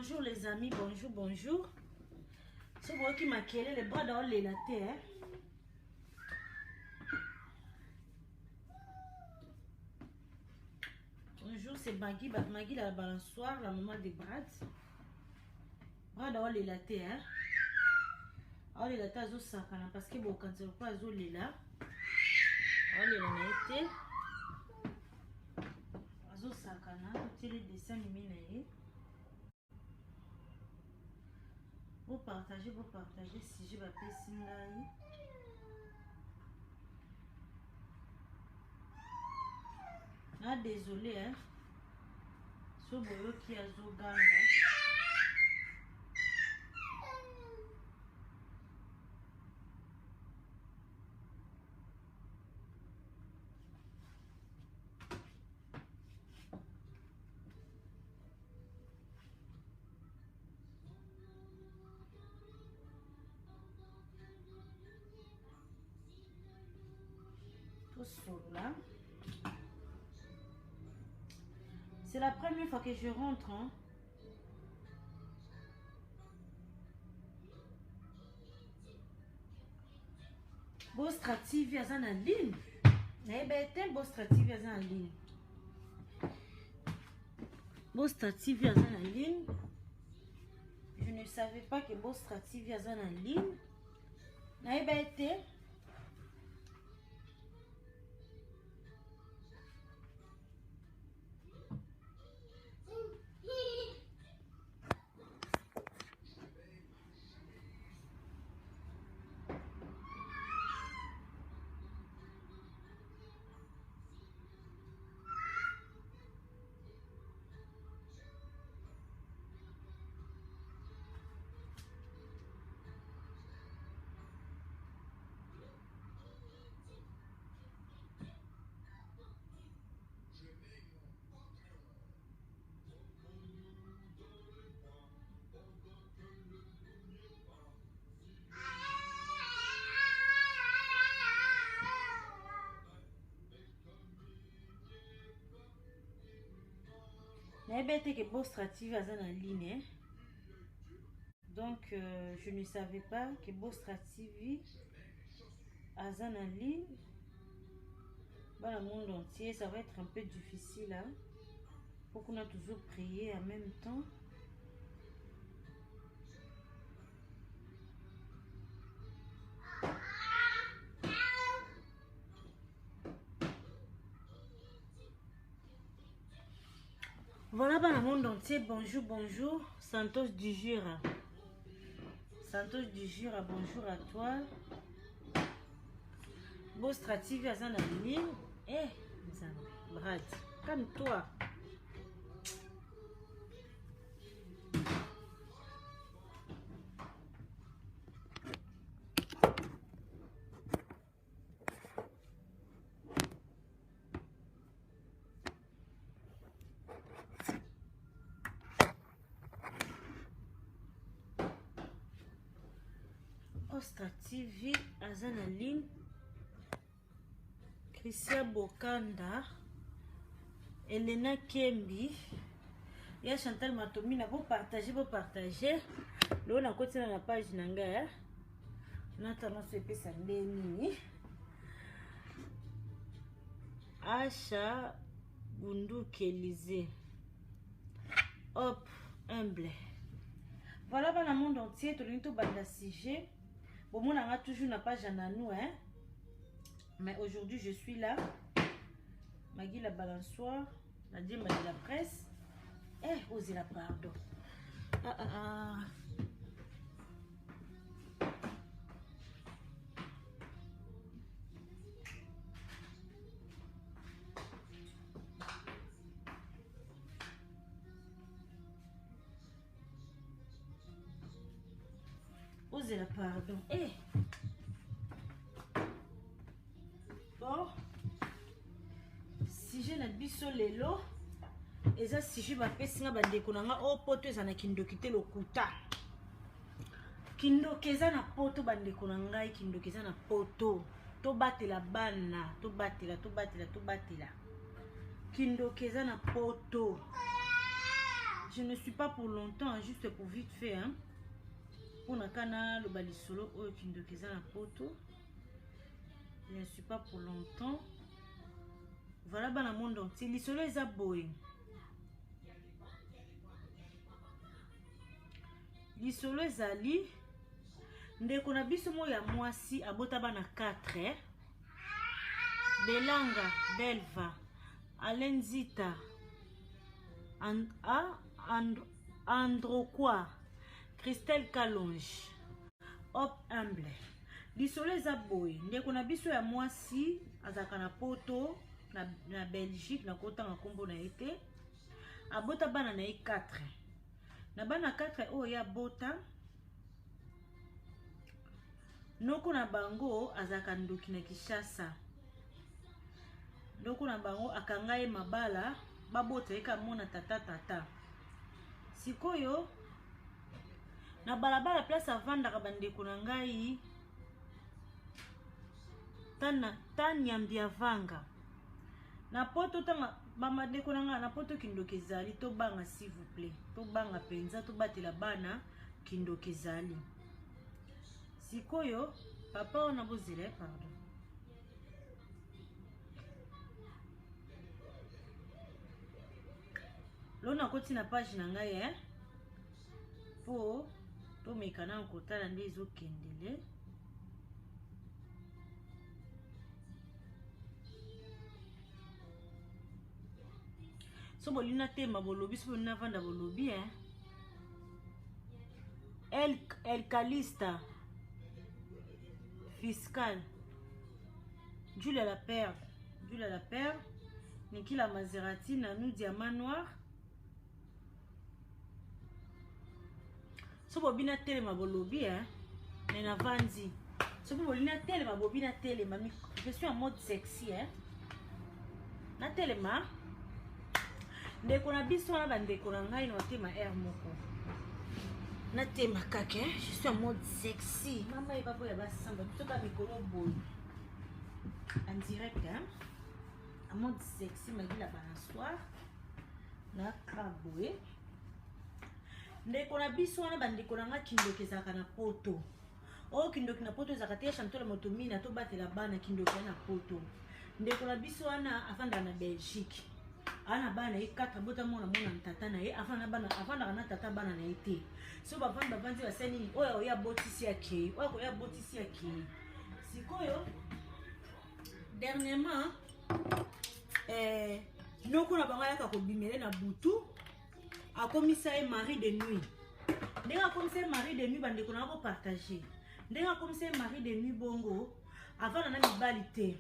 Bonjour les amis, bonjour, bonjour. C'est moi qui m'a créé les bras dans les latés. Hein? Bonjour, c'est Maggie. Maggie la balançoire, la maman de Brad. Bras dans les latés. Hein? Alors les latés, ils ont sakana parce que bon, quand c'est pas, ils ont les là. Alors les latés. Ils ont sakana. Tu les dessins lumineux. Vous partagez si je vais appeler Singaï. Ah, désolé, hein. Ce boyo qui a Zoganga. Là. C'est la première fois que je rentre. Hein. Bostra TV est en ligne. Bostra TV est en ligne. Bostra TV est en ligne. Je ne savais pas que Bostra TV est en ligne. Que Bostra TV est en ligne. Donc, je ne savais pas que Bostra TV est en ligne. Dans le monde entier, ça va être un peu difficile. Hein? Faut qu'on a toujours prié en même temps. Voilà, dans le monde entier, bonjour, bonjour. Santos du Jura. Santos du Jura, bonjour à toi. Bostra TV à la ligne. Eh, Brad, calme-toi. Bostra TV à la ligne. Christian Bokanda, Elena Kembi, et Chantal Matomina, vous partagez. Là, on a continué la page Nanga. Nathalie Sepe Sandeni. Acha Bundu Kelizé. Hop, humble. Voilà, dans le monde entier, tout le monde a sujet. Bon, on a toujours une page à nous, hein. Mais aujourd'hui, je suis là. Maggie la balançoire, la dame de la presse. Eh, osez la pardon. Osez la pardon. Eh. Bon. Si je n'ai biso lelo. Et ça, si je m'appelle Singa Bandekonanga, oh, poto, ça n'a kindo quitté le kuta. Kindo keza na poto Bandekonanga, kindo keza na poto. To bate la bana, to bate la. Kindo keza na poto. je ne suis pas pour longtemps, juste pour vite fait. Hein. Pour nakana le balisolo au kindokeza na poto. Je ne suis pas pour longtemps. Voilà dans le monde entier. Lisolo eza boy. Lisolo ezali. Ndeko na biso mo ya mwasi abota bana 4. Belanga Belva. Alenzita. Androkwa. Christelle Kalonge. Hop humble. Lisolo eza boy. Ndeko na biso ya mwasi azaka na poto na Belgique na kota na kombo na ete. Abota bana na 4. Na bana 4 oyo ya bota. Noko na bango azaka ndoki na Kishasa. Noko na bango akangaye mabala babota eka mona tata. Sikoyo na balabala place avandaka bandeko na ngai tanyambi avanga na poto tanga bamadeko na ngai na poto kindoki ezali to banga s'il vous plaît to banga penza to batela bana kindoki ezali sikoyo papa ona bozela pardon lona koti na page na ngai po to mekana kotala nde ezokendele so bolina tema bolobi so bolina vanda bolobi El Calista Fiscal Julia la Perle Nikila Maserati Nanou Diamant Noir. So bobina telema bolobi nena vandi. So bolina telema bobina telema. Je suis en mode sexy na telema. Ndeko na biso na bandeko na ngai na tema air moko. Na tema kake, je suis en mode sexy. Mama eba boya basamba to ba mikolo boy. En direct en mode sexy magila bana soir. Na kraboe. Ndeko na biso na bandeko na ngai kindoki ezaka na poto. O kindoki na poto ezaka te chantola motomina to batela bana kindoki na poto. Ndeko na biso na afanda na Belgique. Ana bana 4 bota mona ntata na ye afanda na tata bana na ete. So bavandi baseni oyo ya botisi yake. Oyo ya botisi yake. Sikoyo dernièrement noko na banga yaka ko bimele na butu. A commissaire mari de nuit. Ndeka commissaire mari de nuit bande ko na ko partager. Ndeka commissaire mari de nuit bongo avant na mibali te.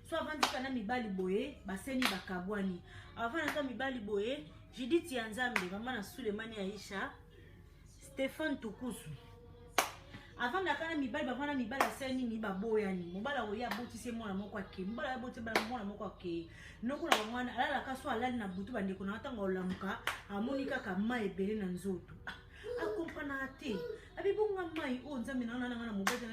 So avant dika na mibali boye baseni bakabwani. Avant na mibali boye Judith Yanzambe mama na Sulemani Aisha Stéphane Tukusu. Avant na kana mibali bavana mibali aseni ni baboyani. Mobala oya botise mwana moko ake. Mobala ya bote bana mwana moko ake. Noko na mwana alala kaso alali na butu bande ko na tanga olamuka amoni kaka mai ebele na nzoto. Akompana te. Abibunga mai o nzambe na na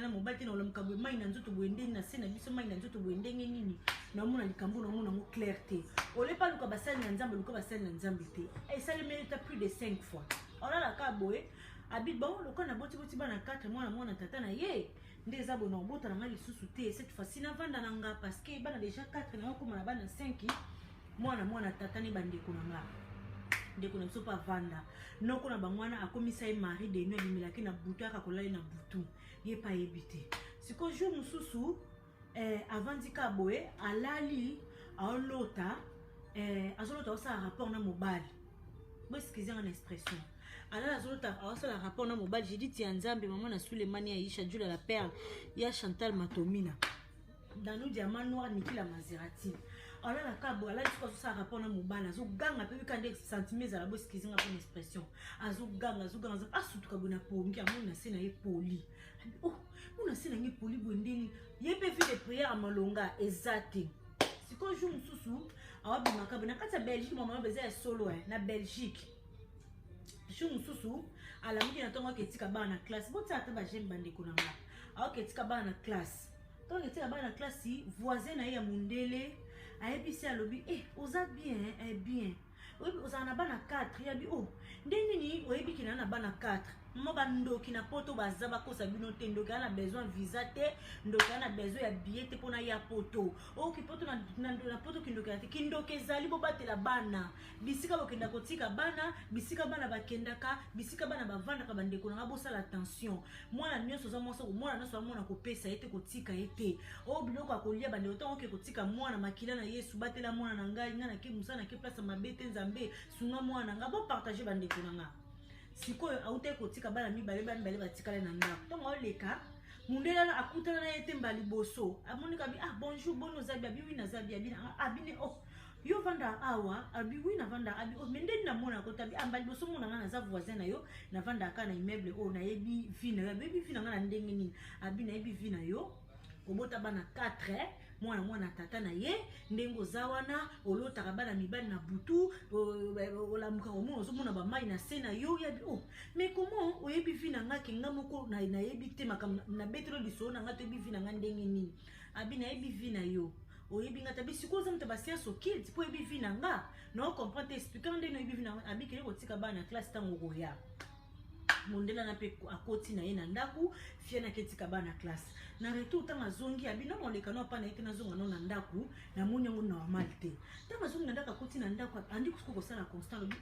mobali na olamuka bwe mai na nzoto bwende na sena biso mai na nzoto bwende nini. Na mona likambo na mona mo clarté. Ole pa luka basali na nzambe luka basali na nzambe te. Et ça le mérite plus de 5 fois. Olala ka boye Abid bon le na boti bana 4 mwana tata na ye ndeza bona bota na ngali susu te cette fois-ci na vanda na nga parce que bana déjà 4 na ko na bana 5 mwana tata ni bande ko na nga ndeko na biso pa vanda noko na bangwana akomisa ye mari de nuit bimilaki na butu aka kolali na butu ye pa yebite siko jour mususu avant dika boye alali aolota azolota osa rapport na mobile bo excusez en expression. Alors la rapport na mobile j'ai dit Tianzambe maman na Sulemani Aisha Julia la Perle ya Chantal Matomina dans nous Diamant Noir Nikila Maserati. Alors la cabo là tu vois ça rapport na mobile azo ganga pe quand des centimètres à la bo excusez en expression azo ganga surtout kabona pongi amona sena ye poli oh mona sena ye poli bondeni ye pe fi de prière à malonga exact si ko jour mususu awabi makabona kata Belgique maman bezé solo na Belgique. Chou mususu ala miki na tonga ketika bana classe bota ata ba jemba ndeko na nga awa ketika bana classe tonga ketika bana classe voisin na ya mundele ayebisi alobi oza bien bien ozana bana 4 ya bi oh ndeni oyebi kina na bana 4 mo bandoki na poto bazaba kosa bino te ndoki ana besoin visa te ndoki ana besoin ya billet te pona ya poto oki poto na poto kindoki te kindoki ezali bo batela bana bisika bokenda kotika bana bisika bana bakendaka bisika bana bavandaka bandeko na bosala attention mwana nyonso za mwanso mwana nyonso mwana kopesa ete kotika ete o biloko akolia bandeko to oke kotika mwana makila na Yesu batela mwana na ngai ngana ke musana ke place mabete nzambe sunga mwana nga bo partager bandeko na nga sikoyo aute kotika bana mibale batikala na ndako to ngoleka mundela akutana na yete mbali boso amonika bi bonjour bono zabi abi wina zabi abi abine yo vanda awa abi wina vanda abi mendeni na mona ko tabi mbali boso mona ngana za voisin na yo na vanda ka na immeuble na yebi vina ya bebi vina ngana ndenge nini abi na yebi vina yo kobota bana 4 mwana tata na ye ndengo zawana olotaka bana mibali na butu olamuka omo ozomona ba mai na sena yo ya bi mais comment oyebi vina ngaki ngamoko na yebi te makam na betro liso na ngato yebi vina ngandenge nini abi na yebi vina yo oyebi ngata bisiko za mutaba science kids po yebi vina nga no comprendre expliquer ndenge no yebi vina abi kele kotika bana classe tango goya mondela na pe akoti na ye na ndaku fie na ketika bana classe na retour tanga zongi abino moleka no pa na ete na zonga no na ndaku na munyango normal te tanga zongi na ndaka koti na ndaku andi kusko sala constant bi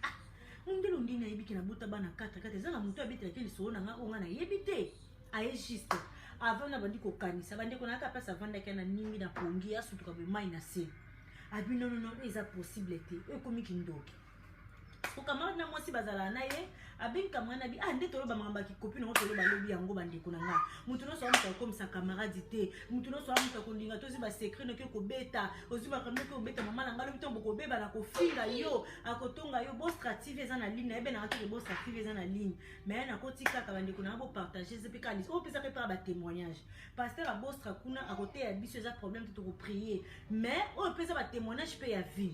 mondelo ndina yebiki na buta bana 4 ezanga mutu abitela ke liso na nga onga na yebite aye juste avant na bandi ko kanisa bandi ko na ka pasa vanda ke na nimi na pongi ya sutuka be mai na se abino no eza possible te ekomi kindoki okamara na mwasi bazala na ye abenka mwana bi nde tolo ba mamba ki copine ngo tolo ba lobi yango bandeko na nga mutu no so amuka comme sa camarade te mutu no so amuka ko ndinga tozi ba secret no ke ko beta ozi ba kamne ko beta mama na ngalo bitombo ko beba na ko finga yo akotonga yo bo strative eza na ligne ebe na ati bo strative eza na ligne mais na ko tika ka bandeko na bo partager c'est pika lis o pesa ke pa ba témoignage pasteur a bo stra kuna akote ya biso eza problème to ko prier mais o pesa ba témoignage pe ya vie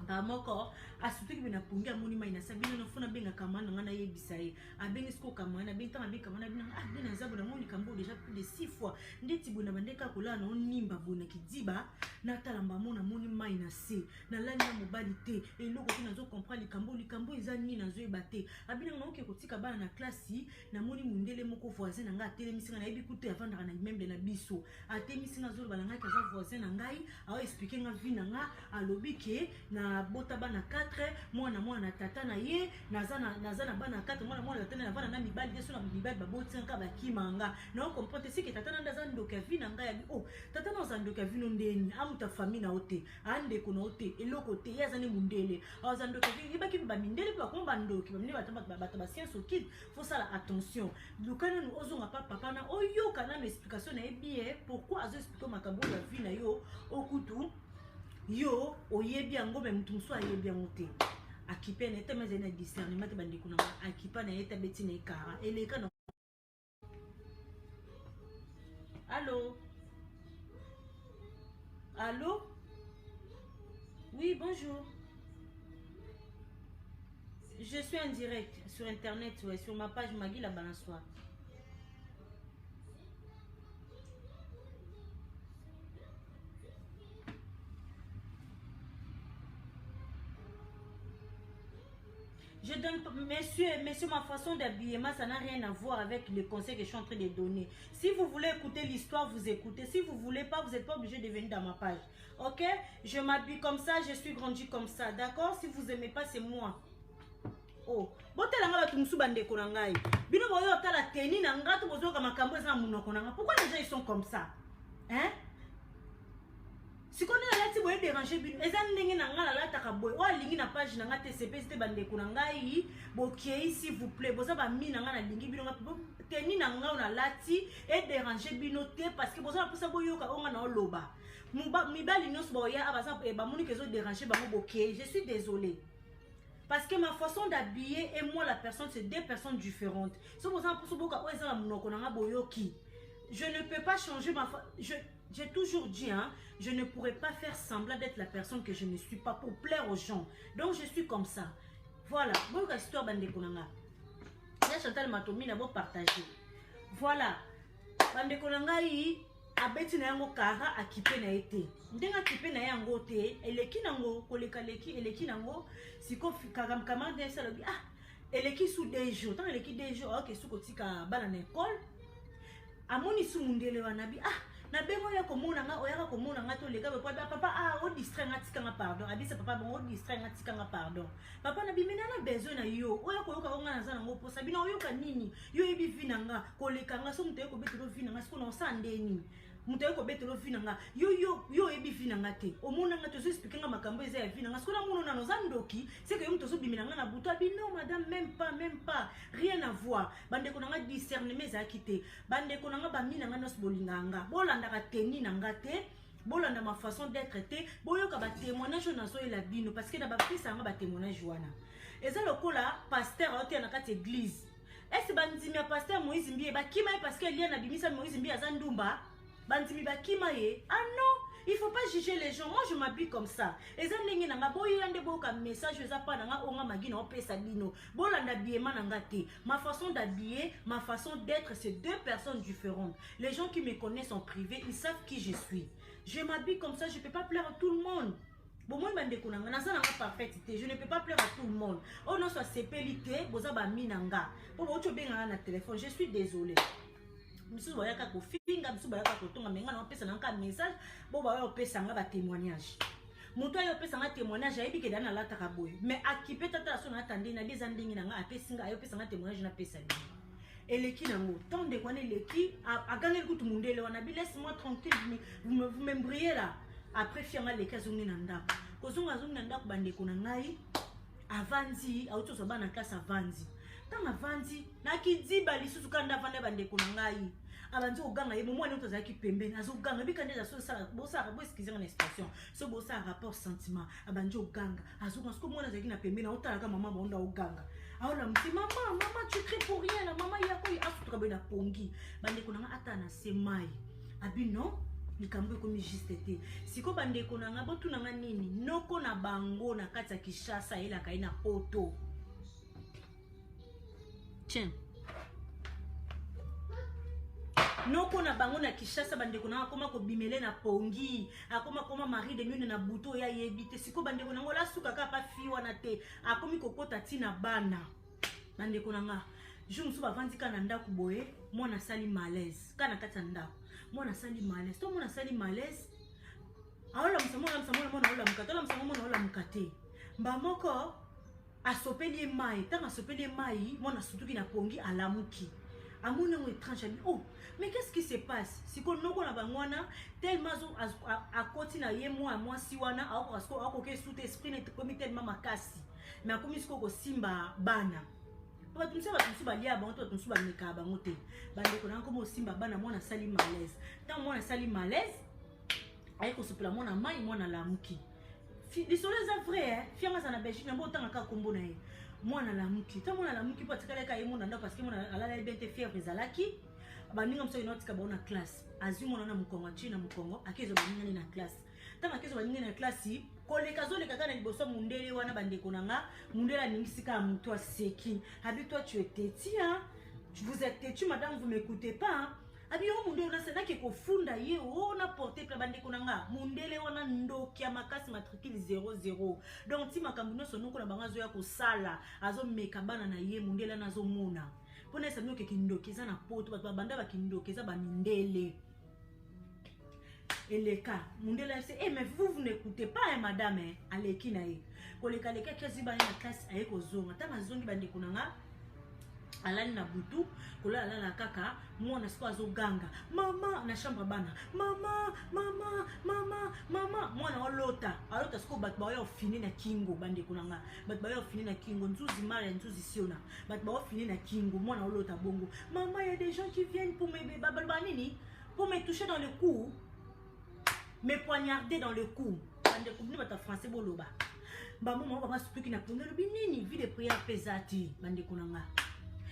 ba moko asutuki bina pungi amoni mai na sabino no funa benga kamana ngana yebisa ye abengi siko kamana benta mabika kamana bina bina zabu na moni kambo déjà plus de 6 fois ndeti buna bandeka kola na onimba buna kidiba na talamba mona moni mai na se na lani na mobali te eloko kuna zo comprendre likambo eza nini na zo ebate abina ngoke kotika bana na classe na moni mundele moko voisin na nga telemisinga na yebi kutu avandaka na immeuble na biso atemisinga zo balanga kaza voisin na ngai a expliquer nga vie na nga alobi ke na bota bana 4 mwana tata na ye nazana bana 4 mwana tata na bana na mibali yeso na mibali baboti nka bakimanga na comprendre sike tata na ndaza ndoka vie na ngai ya tata na za ndoka vie no ndeni amuta famille na ote ande ko na ote eloko te yazane mundele aza ndoka vie ibaki ba mindele ba ko bandoki ba mindele bata ba science kid faut ça la attention lukana no ozonga papa na oyoka na explication na ebie pourquoi azo expliquer makambo ya vie na yo okutu yo oyebi yango me mutu muso ayebi yango te akipe na ete meze na discernement te bandeko na akipa na ete beti na ekara eleka na Allô oui bonjour je suis en direct sur internet ouais, sur ma page Magui la balançoire. Je donne, monsieur, ma façon d'habillement, ça n'a rien à voir avec les conseils que je suis en train de donner. Si vous voulez écouter l'histoire, vous écoutez. Si vous voulez pas, vous n'êtes pas obligé de venir dans ma page. Ok? Je m'habille comme ça, je suis grandi comme ça. D'accord? Si vous aimez pas, c'est moi. Oh. Pourquoi les gens ils sont comme ça? Hein? Si connais la lati boye déranger bino eza ndenge na ngala la taka boye o lingi na page na ngate CPC te bande ko na ngai bokei s'il vous plaît boza ba mi na ngala lingi bino ngapi teni na ngala na lati et déranger bino te parce que boza posa boyoka onga na oloba mibali nyonso boya abaza ba moni kezo déranger bango bokei je suis désolée. Parce que ma façon d'habiller et moi la personne c'est deux personnes différentes. Si vous en pensez beaucoup eza na monoko na boyoki. Je ne peux pas changer ma j'ai toujours dit, hein, je ne pourrais pas faire semblant d'être la personne que je ne suis pas pour plaire aux gens. Donc je suis comme ça. Voilà. Bonne histoire, Bande Konanga. Là, Chantal Matomi n'a pas partagé. Voilà. Bande Konanga, abeti na yango kara akipe na ete ndenga kipe na yango te eleki nango koleka leki eleki nango siko camarade de salobi eleki sous 2 jours tant eleki 2 jours ok suko tika bana na école amoni su mundele wanabi na bengo ya komona nga oyaka komona nga to leka papa o distrait nga tika nga pardon abisa papa bon o distrait nga tika nga pardon papa na bimena na besoin na yo oya koyoka nga na zana ngo posa bina oyoka nini yo yebi vina nga koleka nga so muteye ko betelo vina nga siko na osandeni muteye ko betelo vina nga yo yebi vina nga te omona nga to so expliquer nga makambo eza ya vina nga siko na mono na no zandoki c'est que yo muto so bimena nga na buto abi non madame même pas rien à voir bande ko nga discernement za kité bande ko nga bamina nga nos bolinganga bolanda ka teni na nga te bolanda ma façon d'être te boyoka ba témoignage na so ela bino parce que na ba pisa nga ba témoignage wana eza lokola pasteur ote na kati église est-ce bandimi ya pasteur Moïse Mbie ba kima parce que lien na bimisa Moïse Mbie za ndumba bandimi ba kima ye non il faut pas juger les gens moi je m'habille comme ça eza ndenge na nga boyande boka message eza pa na nga onga magina opesa bino bolanda biema na nga te ma façon d'habiller ma façon d'être c'est 2 personnes différentes les gens qui me connaissent en privé ils savent qui je suis je m'habille comme ça je peux pas plaire à tout le monde bon moi bande konanga na sana nga parfaité je ne peux pas plaire à tout le monde oh non soit sepelité boza ba minanga po bo benga na téléphone je suis désolé Monsieur Boyaka ko finga monsieur Boyaka ko tonga menga na opesa na ka message bo ba opesa nga ba témoignage muto ayo opesa nga témoignage ayebi ke dana lata ka boy mais akipe tata so na attendre na des andingi na nga apesinga ayo opesa nga témoignage na pesa bi eleki nango tant de kwane leki a gagner kutu mundele wana bi laisse-moi tranquille vous m'embrayez là après fianga leki azongi na ndako kozonga na ndako bande ko na ngai avandi auto so bana classe avandi tanga vandi na kidiba lisusu kanda vanda bande ko na ngai abanzi oganga ye momwana oto zaki pembeni azoganga bikande za so sala bosaka bo excusez na expression so bosa rapport sentiment abanzi oganga azonga sko mwana zaki na pembeni otala ka mama bonda oganga aola mti mama tu cries pour rien la mama yako yi afutuka be na pongi bande ko na ata na semai abi non likambo ekomi juste te siko bande ko na botu na nini noko na bango na kati ya Kishasa ela kai na poto tiens noko na bango na Kishasa bande ko na koma ko bimele na pongi akoma mari de mine na buto ya yebite siko bande ko na ngola suka ka pa fiwa na te akomi kokota tina bana bande ko na jour musu bavandi kana ndako boye mwana sali malaise kana kata ndako mwana sali malaise to mwana sali malaise aola msamona ola mkatola msamona ola mkate mba moko asopeli mai tanga asopeli mai mwana sutuki na pongi alamuki amuna ngo étrange oh mais qu'est-ce qui se passe siko noko na bangwana tellement akoti na ye moi si wana ako ke sous esprit net comme tellement makasi mais akomi siko ko simba bana batumsa balia bango to batumsa bameka bango te bande ko na ko simba bana mwana sali malaise tant mwana sali malaise ayeko supla mwana mai mwana lamuki les soleils are vrai hein fianga sana Belgique na botanga ka kombo na ye mwana lamuki tant mwana lamuki patikala ka ye mwana ndo parce que mwana alala bente fièvre zalaki baninga mso inotika baona classe azwi mwana na mukongo china mukongo akezo baninga na classe tanga akezo baninga na classe koleka zoleka kana liboso mundele wana bande konanga mundela ningisika muto aseki abi toi tu es têtu hein vous êtes têtu madame vous m'écoutez pas abi yo mundele na sana ke kofunda ye ona porter pla bande konanga mundele wana ndoki ya makasi matricule 00 donc ti makambu no sonoko na bangazo ya kosala azo meka bana na ye mundele na zo mona pona esa mioke kindokeza na poto bato banda bakindokeza ba mindele eleka mundele c'est mais vous n'écoutez pas hein, madame hein aleki na ye koleka leka kazi ba na classe ayeko zonga tama zongi bande kunanga alani na butu kolala la kaka mwana siko azoganga mama na chambre bana mama mwana olota alota siko bat ba yo fini na kingo bande kunanga bat ba yo fini na kingo nzuzi mara nzuzi siona bat ba yo fini na kingo mwana olota bongo mama il y a des gens qui viennent pour me babalbanini pour me toucher dans le cou me poignarder dans le cou bande kubni bata français boloba ba mama ba supuki na pondelo binini vie de prière pesati bande kunanga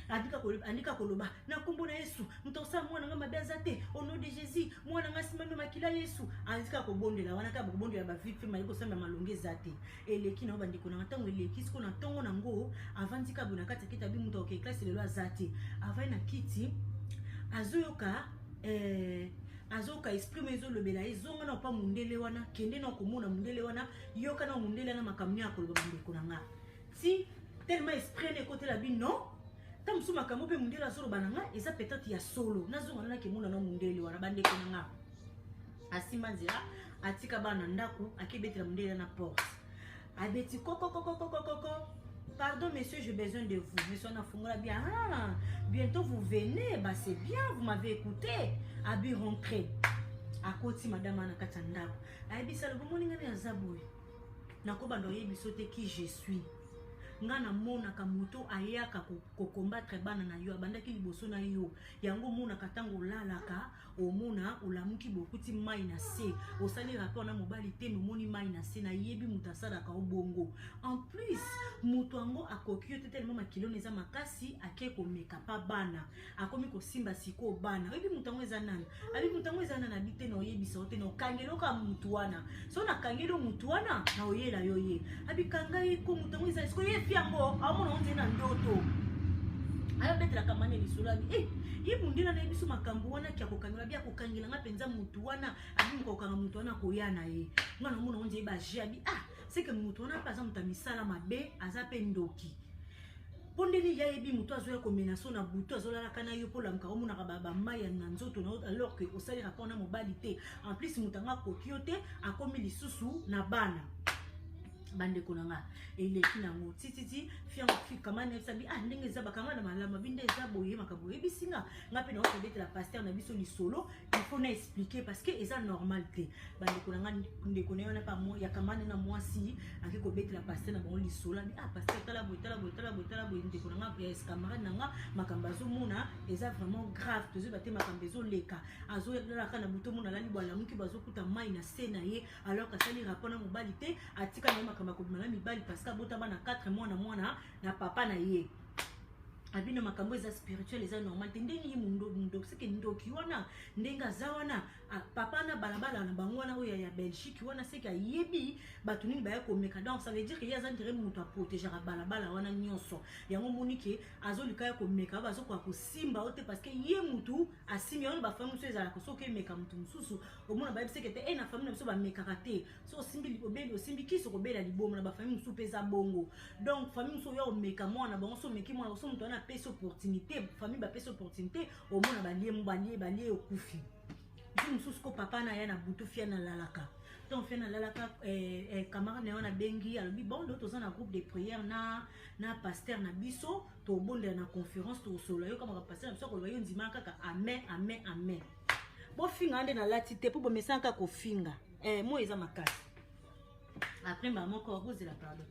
andika koloba na kombo na Yesu mtosa mwana nga mabezate au nom de Jésus mwana nga simano makila Yesu andika ko bondela wana ka bondela ba victime maliko samba malonge zate eleki na bandiko na ntango eleki siko na ntongo nango avandika bona kati kita bi muto ke classe lelo azate avai na kiti azoyoka azoka esprit mezo lobela ezonga na pa mundele wana kende na komona mundele wana yoka na mundele na makamni akoloba bandeko na nga si tellement esprit ne côté la bi non tam su makambo pe mundele azolo bananga eza peut-être ya solo nazonga na kemona na mundele wana bandeko na nga asima nzela atika bana ndako akibetela mundele na porte abeti koko pardon monsieur, j'ai besoin de vous. Monsieur Nafungola bien. Ah, bientôt vous venez. Bah c'est bien, vous m'avez écouté. Abi rentré. À côté madame Anakatanda. Abi salobo moninga na zaboy. Nakoba ndoye bisote qui je suis. Ngana mona kamuto ayaka ko combattre bana na yo abanda ki liboso na yo. Yango mona katango lalaka omona olamuki bokuti mai na se. Osali rapport na mobali te moni mai na se na yebi mutasala ka obongo. En plus, muto ango akokio tellement makilo neza makasi akeko meka pa bana. Akomi ko simba siko bana. Yebi mutango eza nani? Abi mutango eza nana bite na oyebi sote na kangelo ka mutuana. So na kangelo mutuana na oyela yoye. Abi kangai ko mutango eza sko ye fiango amona onze na ndoto. Ayo betela kamane lisulabi. Yibundila na biso makambo wana kya kokangela bia kokangela nga penza mutu wana abi mukokanga mutu wana koyana ye. Ngana mona onze ba jabi c'est que mutu wana paza mutamisala mabe azape ndoki. Pondeli ya yebi mutu azoya komenaso na butu azolala kana yo pola mka omuna ka baba maya na nzoto na alors que osali rapport na mobali te. En plus mutanga kokiote akomi lisusu na bana. Bande konanga eleki nango tititi fiango fi kamane sabi ndenge za bakanga na malama binde za boye makabo ebisinga ngape na okobete la pasteur na biso li solo il faut na expliquer parce que eza normal te bande konanga ndeko na pa mo ya kamane na mwasi aki kobete la pasteur na bon li solo pasteur tala boye ndeko nanga ya camarade nanga makamba zo mona eza vraiment grave tozo bate makamba zo leka azo la kana buto mona lali bwala muki bazo kuta mai na sena ye alors que sali rapport na mobali te atika na makobimala mibali parce que abota bana 4 mois na papa na ye abino makambo eza spirituel eza normal te ndenge ye mundo c'est que ndoki wana ndenga za wana papa na balabala na bango wana oya ya Belgique wana c'est que yebi batu nini baya komeka donc ça veut dire que yaza ndire muto a protéger balabala wana nyonso yango monike azolika ya komeka bazo kwa kosimba ote parce que ye mutu asimi wana ba femme so ezala ko soke meka mutu mususu omona ba c'est que te na famille na biso ba meka kate so simbi obeli osimbi kiso ko bela libomo na ba famille musu pesa bongo donc famille musu yo meka mwana bango so meki mwana so mutu na pesa opportunité famille ba pesa opportunité omona balie okufi mususu ko papa na ya na butu fia na lalaka donc fia na lalaka camarade na bengi alobi bon d'autres na groupe de prière na pasteur na biso to bonde na conférence to solo yo kama pasteur na biso ko loyo ndima kaka amen bo finga ande na lati te po bo mesanka ko finga mo eza makasi après maman ko rose la pardon.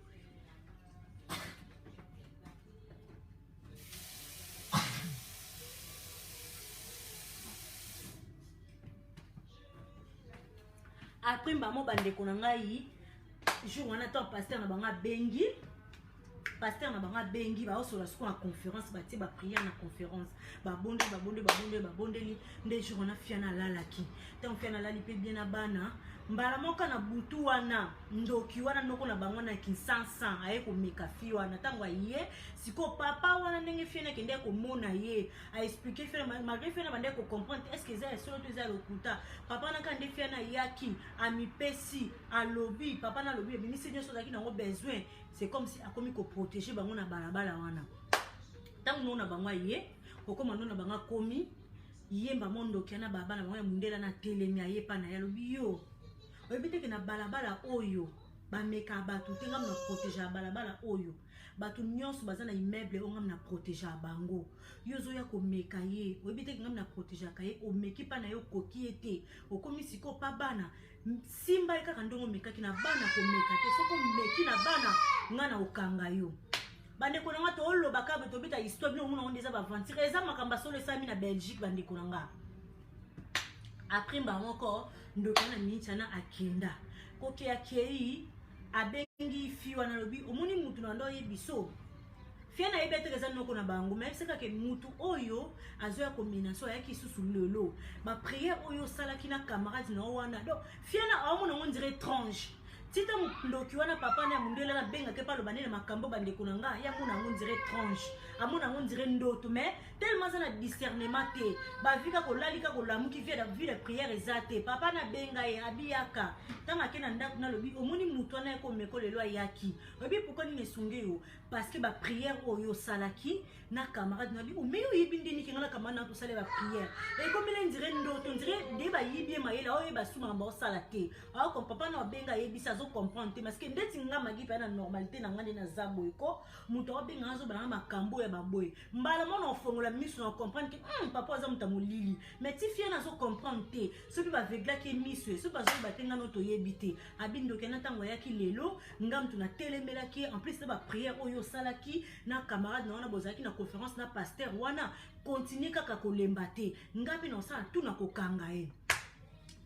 Après maman bande konanga yi jour on attend pasteur na banga bengi ba osola siko na conférence ba ti ba prière na conférence ba bonde li nde jour on a fia na lalaki tant fia na lali pe bien na bana mbala moka na butu wana ndoki wana noko na bango na kinsansa aye ko meka fi wana tango ye siko papa wana ndenge fia na kende ko mona ye a expliquer fia malgré fia na bande ko comprendre est-ce que ça solo to za lokuta papa na kande fia na yaki ami pesi a lobby papa na lobby bini seigneur so zaki na ngo besoin c'est comme si akomi ko protéger bango na balabala wana tango na bango ye kokoma na bango komi yemba mondo kiana baba na bango ya mundela na telemi aye pa na ya lobby yo obite ke na balabala oyo ba meka batu te ngam na protéger balabala oyo batu nyonso baza na immeuble o ngam na protéger bango yozo ya ko meka ye obite ke ngam na protéger ka ye o meki pa na yo koki ete okomi siko pa bana simba ekaka ndongo meka ki na bana ko meka te soko meki na bana ngana okanga yo bande konanga to oloba ka beto bita histoire bino mona ondeza ba ventir eza makamba solo sami na Belgique bande konanga après ba moko ndokana minchana akenda koke akei abengi fi wana lobi omuni mutu na ndo yebiso fia na yebetereza noko na bango même c'est que mutu oyo azoya kombination yaki susu lelo ba prière oyo sala kina camarade na wana donc fia na omona on dirait étrange tita ndoki wana papa na mundele na benga ke palo banene makambo bande kunanga ya muna ngondire tranche amuna ngondire ndoto mais tellement ça na discernement te ba vika ko lalika ko lamuki vie da vie de prière ezate papa na benga e abiyaka tanga ke na ndako na lobi omoni mutu na ko meko lelo ayaki obi pourquoi ni nesunge yo parce que ba prière oyo salaki na camarade na bi o meyo yibindi ni kinga na camarade na to sala ba prière et comme il ndire ndoto ndire de ba yibie mayela oyo ba suma ba salate a ko papa na benga yebisa zo comprendre parce que ndeti nga magi pa na normalité na ngande na zabo iko muto obenga zo bana makambo ya baboy mbala mona ofongola miso na comprendre que papa za muta molili mais ti fie na zo comprendre te so bi ba vegla ke miso so ba zo batenga no to yebite abindo ke na tango yaki lelo ngam tu na telemela ki en plus ba prière oyo salaki na camarade na wana bozaki na conférence na pasteur wana continue kaka kolemba te ngapi na osala tout na kokanga e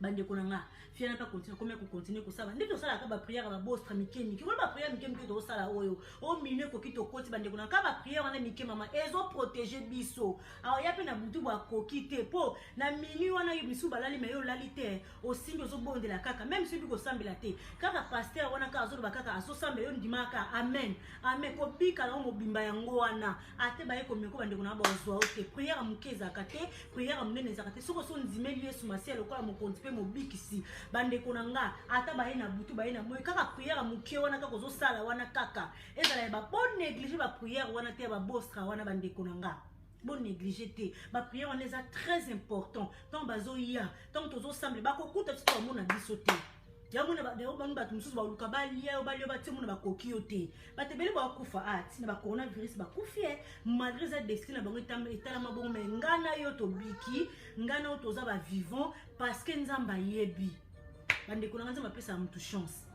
bande konanga fia na pas continuer comment ko continuer ko sala ndito sala ka ba prière ba bostra mikemi ki ba prière mikemi to sala oyo o minwe ko kito koti bande konanga ka ba prière wana mikemi mama ezo protéger biso awo ya pe na butu ba kokite po na minwi wana yibisu balali me yo lalite o simbi ozo bondela kaka même si biko sambela te kaka pasteur wana ka azo ba kaka azo sambela yo ndimaka amen amen ko bika na mo bimba yango wana ate ba yeko meko bande konanga ba ozwa ote prière mukeza kate prière mnene zakate soko so ndimeli Yesu masielo kwa mo pe mobikisi bande konanga ata baye na butu baye na moyo kaka prière mukie wana kaka zo sala wana kaka ezala ba bon négliger ba prière wana te ba bostra wana bande konanga bon négliger te ba prière wana eza très important tant bazo ya tant tozo semble ba kokuta tito mona biso te yamuna ba de ba batu mususu ba luka ba lia ba lio ba timuna ba kokio te batebele ba kufa ati na ba coronavirus ba kufie malgré ça destin na bango etala mabongo me ngana yo to biki ngana yo toza ba vivant parce que nzamba yebi bande kuna nzamba pesa mutu chance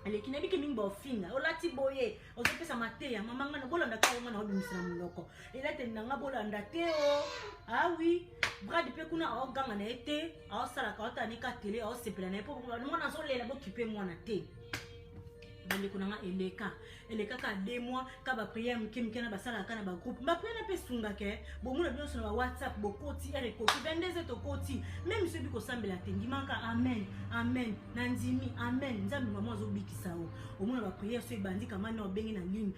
ale kinabi ke mingi ba ofinga olati boye ozo pesa mateya mama ngana bolanda ka ngana obimisa na muloko elate nanga bolanda te o ah oui brad pe kuna o ganga na ete o sala ka otani ka tele o sepela na po mwana so lela bo kipe mwana te bande kunanga eleka ka 2 mois ka ba prière mkemike na basala ka na ba groupe ba prière na pe sunga ke bo muna bien sur na WhatsApp bo koti ere koti 22 to koti même celui ko sambela tengi manka amen amen nandimi amen nzambi mama zo bikisa o muna ba prière so bandi kama na obengi na ligne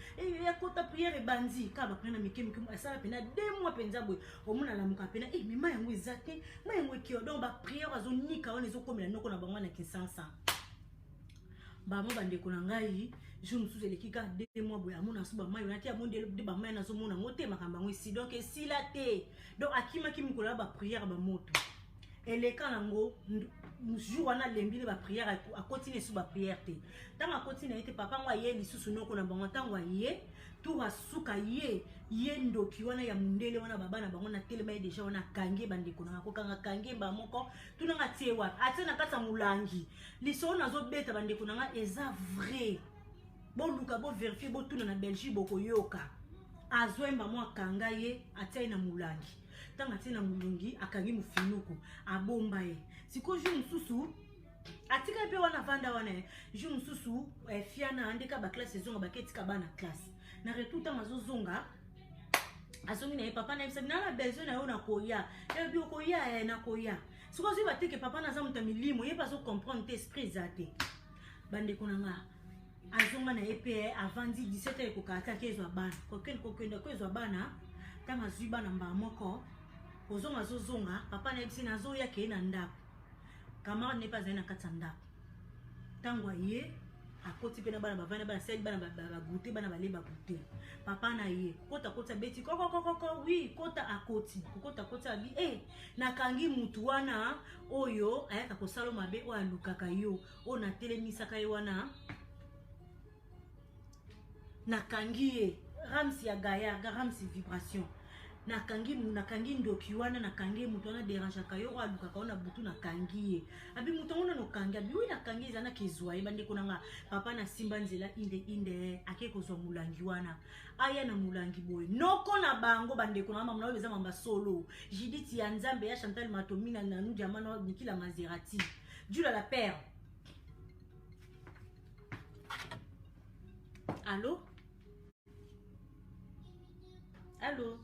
ya kota prière bandi ka ba prière na mkemike asala pena 2 mois penza boy o muna la muka pena mema yango ezate ma yango ki donc ba prière azo nika wana zo komela noko na bango na Kinshasa bamo bande konangai je me souviens les 2 mois boya mona so ba mayo na te amondele de ba mayo na zo mona ngote makamba ngo si donc si la te donc akima kimi kola ba prière ba moto eleka nango jour wana lembi ba prière a continuer sur ba prière te tanga continue ete papa ngwa ye lisusu noko na bango tangwa ye tout asuka ye ndoki wana ya mundele wana baba na bango na telema deja wana kange bande konanga ko kanga kange ba moko tunanga tie wa atena kata mulangi liso na zo beta bande konanga eza vrai bon luka bo vérifier bo tuna na Belgique boko yoka azwemba mo kanga ye atia na mulangi tanga tina mulungi akangi mufinuku abomba ye siko ju mususu atika pe wana vanda wana ju mususu fiana andeka ba classe zonga baketika bana classe na retour tanga zo zonga azongi na papa na bisabi na besoin na yo na koya bi koya na koya siko zo bateke papa na zamuta milimo ye pas zo comprendre te esprit zate bande konanga azonga na EP avant 17h ko kata kezwa bana kokenda kezwa bana tanga zuiba na mba moko ozonga zonga papa na ebisi na zo ya ke na ndako camarade ne pas na kata ndako tangwa ye akoti pena bana bavana bana sel bana ba goûter bana ba leba goûter papa na ye kota beti koko oui kota akoti abi na kangi mutu wana oyo ayaka ko saloma be o alukaka yo o na telemisa ka yo wana na kangi ye ramsi ya gaya ramsi vibration na kangi ndoki wana na kangi mutu wana dérange kayo aluka kaona butu na kangi ye abi mutu wana no kangi abi wi na kangi zana kezwa bande konanga papa na simba nzela inde ake kozwa mulangi wana aya na mulangi boy noko na bango bande konanga mama na beza mamba solo Judith ya Nzambe ya Chantal Matomina na nu jamana Nikila Maserati Jules la père. Allô? Allô?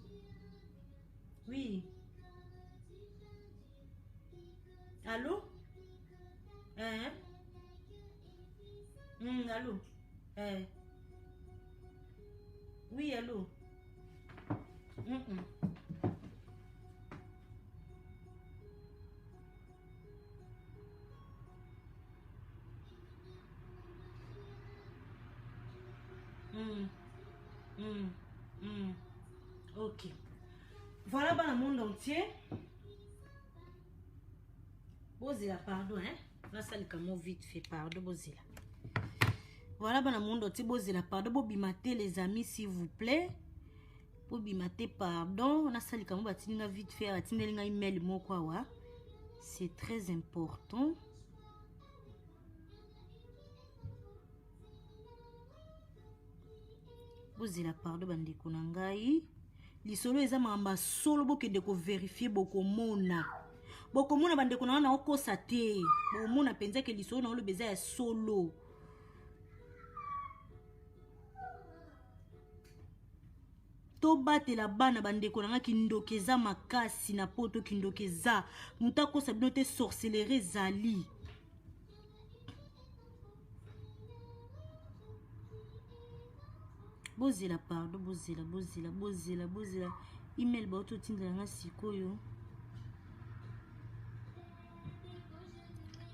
Oui. 'Allo? Allô? Oui, allô? Ok. Voilà, dans le monde entier. Bozila, pardon, hein? Là, ça, le vite fait, pardon, Bozila. Voilà, dans le monde entier, Bozila, pardon, Bobimate, les amis, s'il vous plaît. Bobimate, pardon. On a ça, le batini, vite fait, batini, email, moi, quoi, ouais. C'est très important. Bozila, pardon, bandeko nangai. Lisolo, eza mamba solo, boke de ko vérifier, boko mona. Boko mona, bandeko nangai, na oko sate. Boko mona, penza ke lisolo, na olo beza ya solo. To batela bana bandeko nanga kindokeza makasi na poto kindokeza mutako sabino te sorcellerie zali bozela pardon bozela email ba to tindela nga sikoyo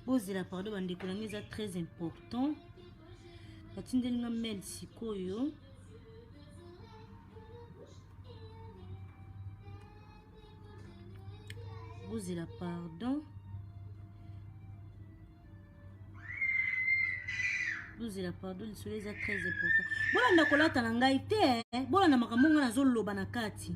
bozela pardon bandeko nanga eza très important batindeli nga mail sikoyo bozela pardon bozela pardon lisolo eza très important bolanda kolata na ngai te bolanda makambo nga nazoloba na kati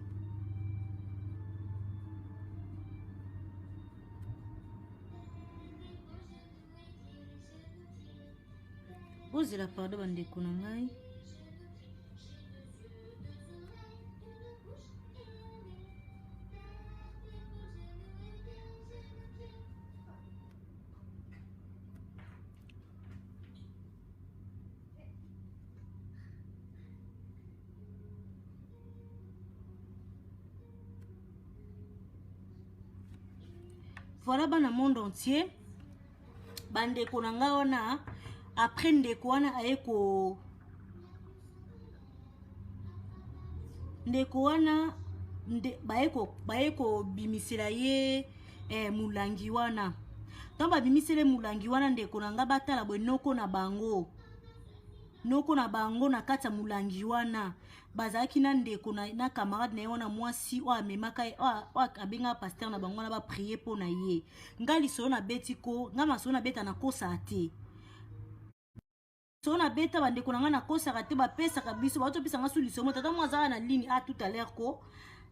bozela pardon bandeko na ngai voilà bana monde entier bandeko na nga wana après ndeko wana ayeko ndeko wana bayeko bimisela ye mulangi wana tant babimisele mulangi wana ndeko na nga batala bwe noko na bango na kati ya mulangi wana bazalaki na ndeko na camarade na ye wana mwasi oyo amemaka abengaka paster na bango wana baprie mpo na ye nga lisolo na beti ko nga masolo na beta na kosa te so na beta bandeko na nga na kosa te bapesaka biso batopesa nga su lisolo tata mo azala na ligne tout à l'heure ko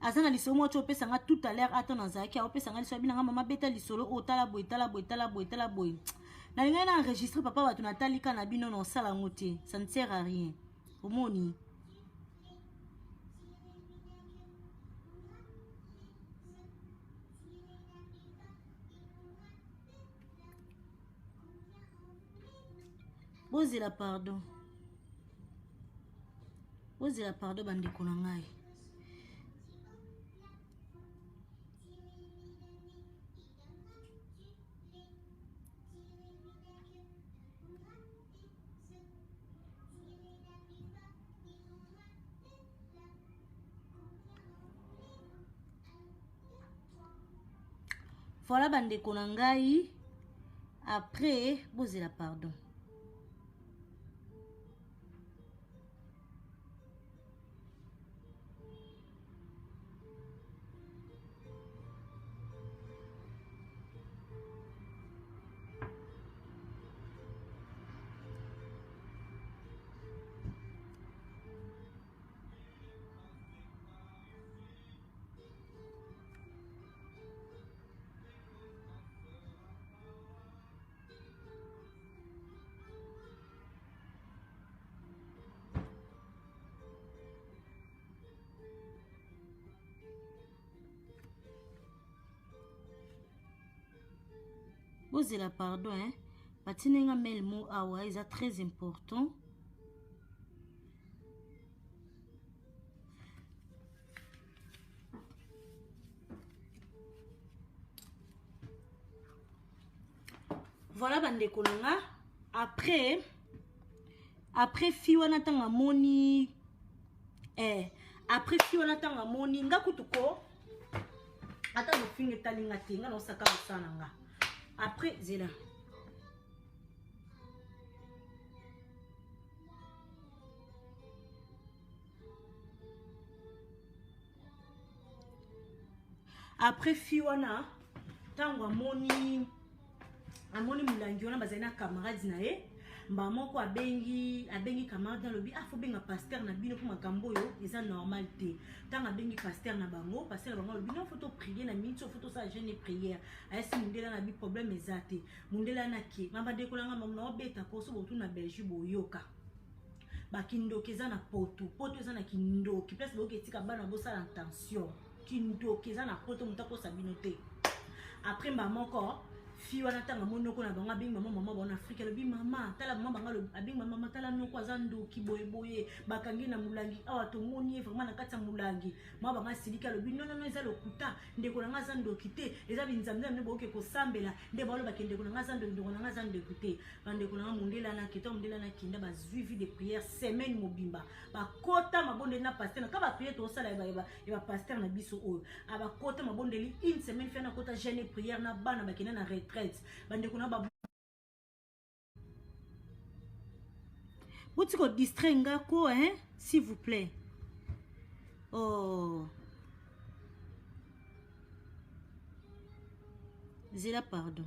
aza na lisolo moko opesa nga tout à l'heure ata nazalaki aopesa nga lisolo abinanga mama beta lisolo otala boye nalingai na enregistre papa bato natalika na bino na osala ngo te ça ne sert à rien omoni bozela pardon bandeko na ngai voilà bandeko na ngai après bozela pardon bozela pardon batinenga mail mo awa eza très important voilà bandeko nanga après après fi wana tanga moni après fi wana tanga moni nga kutuko ata no finge talinga tinga no saka sana nga après zela après fi wana tango amoni mulangi wana bazali na camarade na ye mba moko abengi camarade na lobi faut benga pasteur na bino po makambo oyo eza normal te tango abengi pasteur na bango lobi non faut prier na minute faut ça jeûne prière ayesi mundela na bi problème eza te mundela na ke mamba dekolanga mamna obeta koso botu na Belgique boyoka bakindoki eza na poto eza na kindoki place boke etika bana bosala intention kindoki eza na poto mutako sabino te après mba moko fi wana tanga monoko na bango abingi mama bona Afrique lobi mama tala mama banga lobi abingi mama tala noko azando ki boye bakangi na mulangi awa to moni vraiment na kati ya mulangi mama banga silika lobi non eza lokuta ndeko na zando kite eza binzamza ne boke ko sambela nde balo bakende ko na zando ndeko na zando kite bandeko na mundela na kito mundela na kinda ba suivi de prière semaine mobimba bakota mabonde na pasteur na ka ba prière to sala ba pasteur na biso oyo abakota mabondeli une semaine fait na kota jeûne prière na bana bakenda na retraite bandeko na ba botiko distrait ngako s'il vous plaît. Oh zela pardon.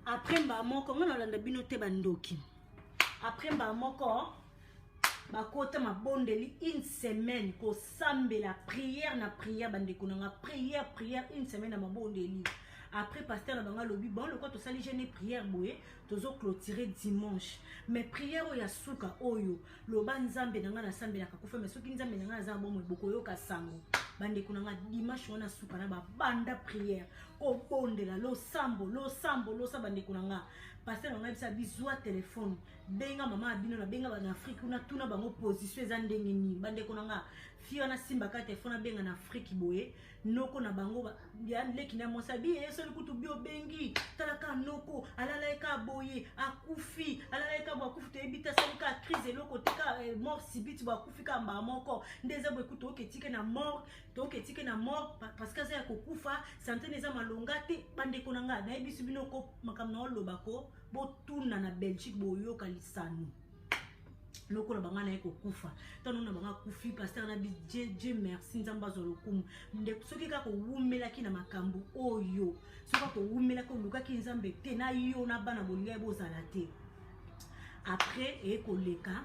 Après mba moko ngana landa bino te bandoki. Après mba moko bakota mabondeli une semaine ko sambela prière na prière bandeko na prière une semaine na mabondeli. Après pasteur na banga lobi bon le quoi to sali jeûne prière boye tozo clôturer dimanche mais prière oya suka oyo loba nzambe na nga na sambela kakufa mais soki nzambe na nga za bomo bokoyo ka sango bandeko na dimanche wana suka na ba banda prière ko bondela lo sambo bandeko na nga pasteur na nga bisa bizwa téléphone benga mama abino na benga ba na Afrique una tuna bango position eza ndenge ni bandeko na nga fi wana simba ka téléphone benga na Afrique boye noko na bango ya leki na mosabi yeso likutu bio bengi talaka noko alala eka boye akufi alala eka bo akufi te ebita salika crise loko teka mort subite bo akufi ka mba moko ndeza bo ekuto oketike na mort parce que ça kokufa santé neza malonga te bandeko na nga na ebisu bino ko makamna olobako bo tuna na Belgique bo yoka lisano loko na banga na eko kufa tano na banga kufi pasteur na bi Dieu merci nzamba zo lokumu nde soki ka ko wumela ki na makambo oyo soka ko wumela ko luka ki nzambe te na yo na bana bolinga bozala te après eko leka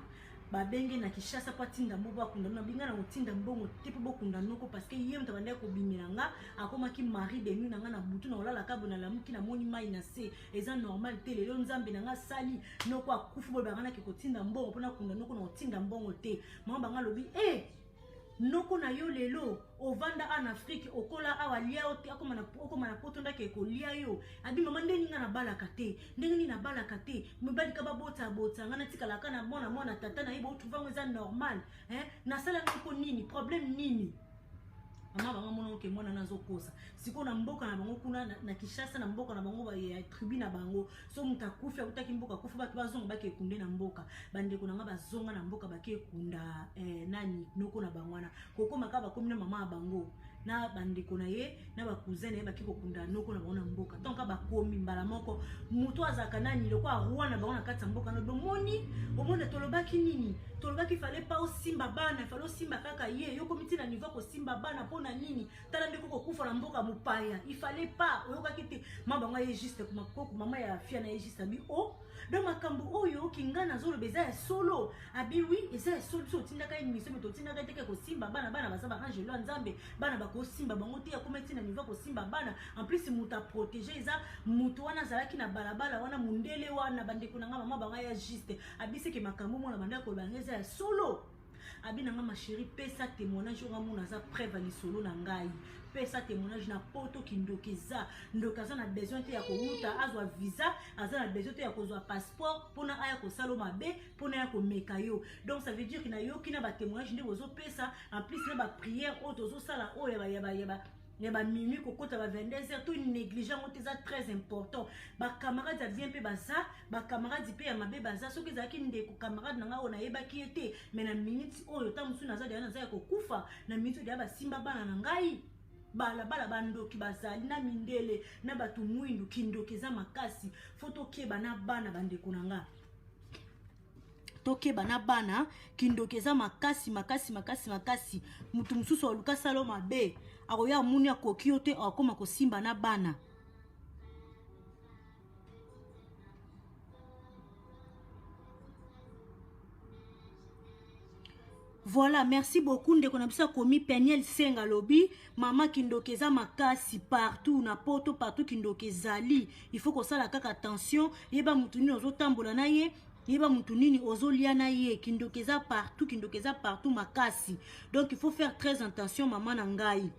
babenge na Kishasa patinda mbobo akunda na binga na mutinda mbongo te po bokunda noko parce que yem tabanda ko bimiranga akoma ki mari de nu nanga na butu na olala ka bona lamuki na moni mai na se eza normal te lelo nzambe nanga sali noko akufu bo banga na ke kotinda mbongo pona kunda noko na otinda mbongo te mama banga lobi noko na yo lelo ovanda en Afrique okola awa lia ote akoma na potonda ke ko lia yo abi mama ndeni nga na balaka te ndeni na balaka te mobali ka babota ngana tikala kana mona tata na ibo trouver eza normal na sala ngoko nini problème nini mama banga mona ke mona nazo kosa siko na mboka na bango kuna na Kishasa na mboka na bango ba ya tribu na bango so mutakufa utaki mboka kufa baki bazonga baki kunde na mboka bandeko na nga bazonga na mboka baki kunda nani noko na bangwana koko makaba komina mama bango na bandeko na ye na ba cousin na baki kokunda noko na bango mboka donc bakomi mbala moko muto azaka nani loko arwa na bango na kati mboka no domoni omona tolobaki nini tolobaki fallait pas osimba bana fallait osimba kaka ye yoko mitina niveau ko simba bana pona nini tala ndeko ko kufa na mboka mupaya il fallait pas oyoka kiti mama nga ye juste kuma koko mama ya fia na ye juste abi donc makambo oyo kingana zolo beza ya solo abi oui eza ya solo so tinda ka émission to tinda ka teke ko simba bana basaba angelo nzambe bana bako simba bango te ya kometi na niveau ko simba bana en plus muta protéger eza muto wana zalaki na balabala wana mundele wana bandeko na nga mama banga ya juste abi seke makambo mona banda ko bangeza ya solo abi nanga ma chérie pesa témoignage nga mona za preuve ali solo na ngai pesa témoignage na poto kindokeza ndokaza na besoin te ya kouta azwa visa aza na besoin te ya kozwa passeport pona aya kosalo mabe pona ya komeka yo. Donc ça veut dire que na yo kina ba témoignage nde bozo pesa en plus na ba prière o tozo sala o yaba minuit kokota ba 22h tout négligent on ça très important. Ba camarades vient pe baza ba camarades pe ya mabe baza soki zaki ndeko camarade nanga ona yeba ki ete mais na minute oyo tamusu naza ya kokufa na minute ya ba simba bana na ngai bala bandoki bazali na mindele na batu mwindu kindokeza makasi foto keba na bana bandeko nanga toke bana bana kindokeza makasi mutu mususu oluka salo mabe akoya muni akoki te akoma kosimba na bana. Voilà, merci beaucoup. Ndeko na bisa komi Peniel Senga lobi mama kindokeza makasi partout na poto partout kindokezali. Il faut ko sala kaka attention yeba mutu nini ozotambola na ye yeba mutu nini ozolia na ye kindokeza partout makasi. Donc il faut faire très attention mama na ngai.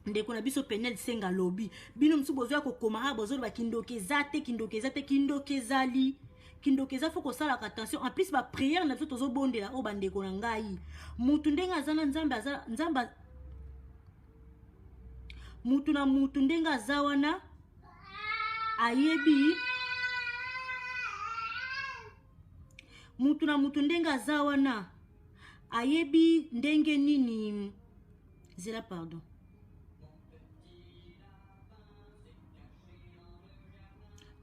Ndeko na biso Peniel Senga lobi bino msu bozo ya kokoma bozo ba kindokeza kindokezali kindokeza faut sala attention en plus ba prière na tozo bondela o bandeko na ngai mutu ndenga azana nzambe azala nzamba mutu na mutu ndenga azawana ayebi mutu na mutu ndenga azawana ayebi ndenge nini zela pardon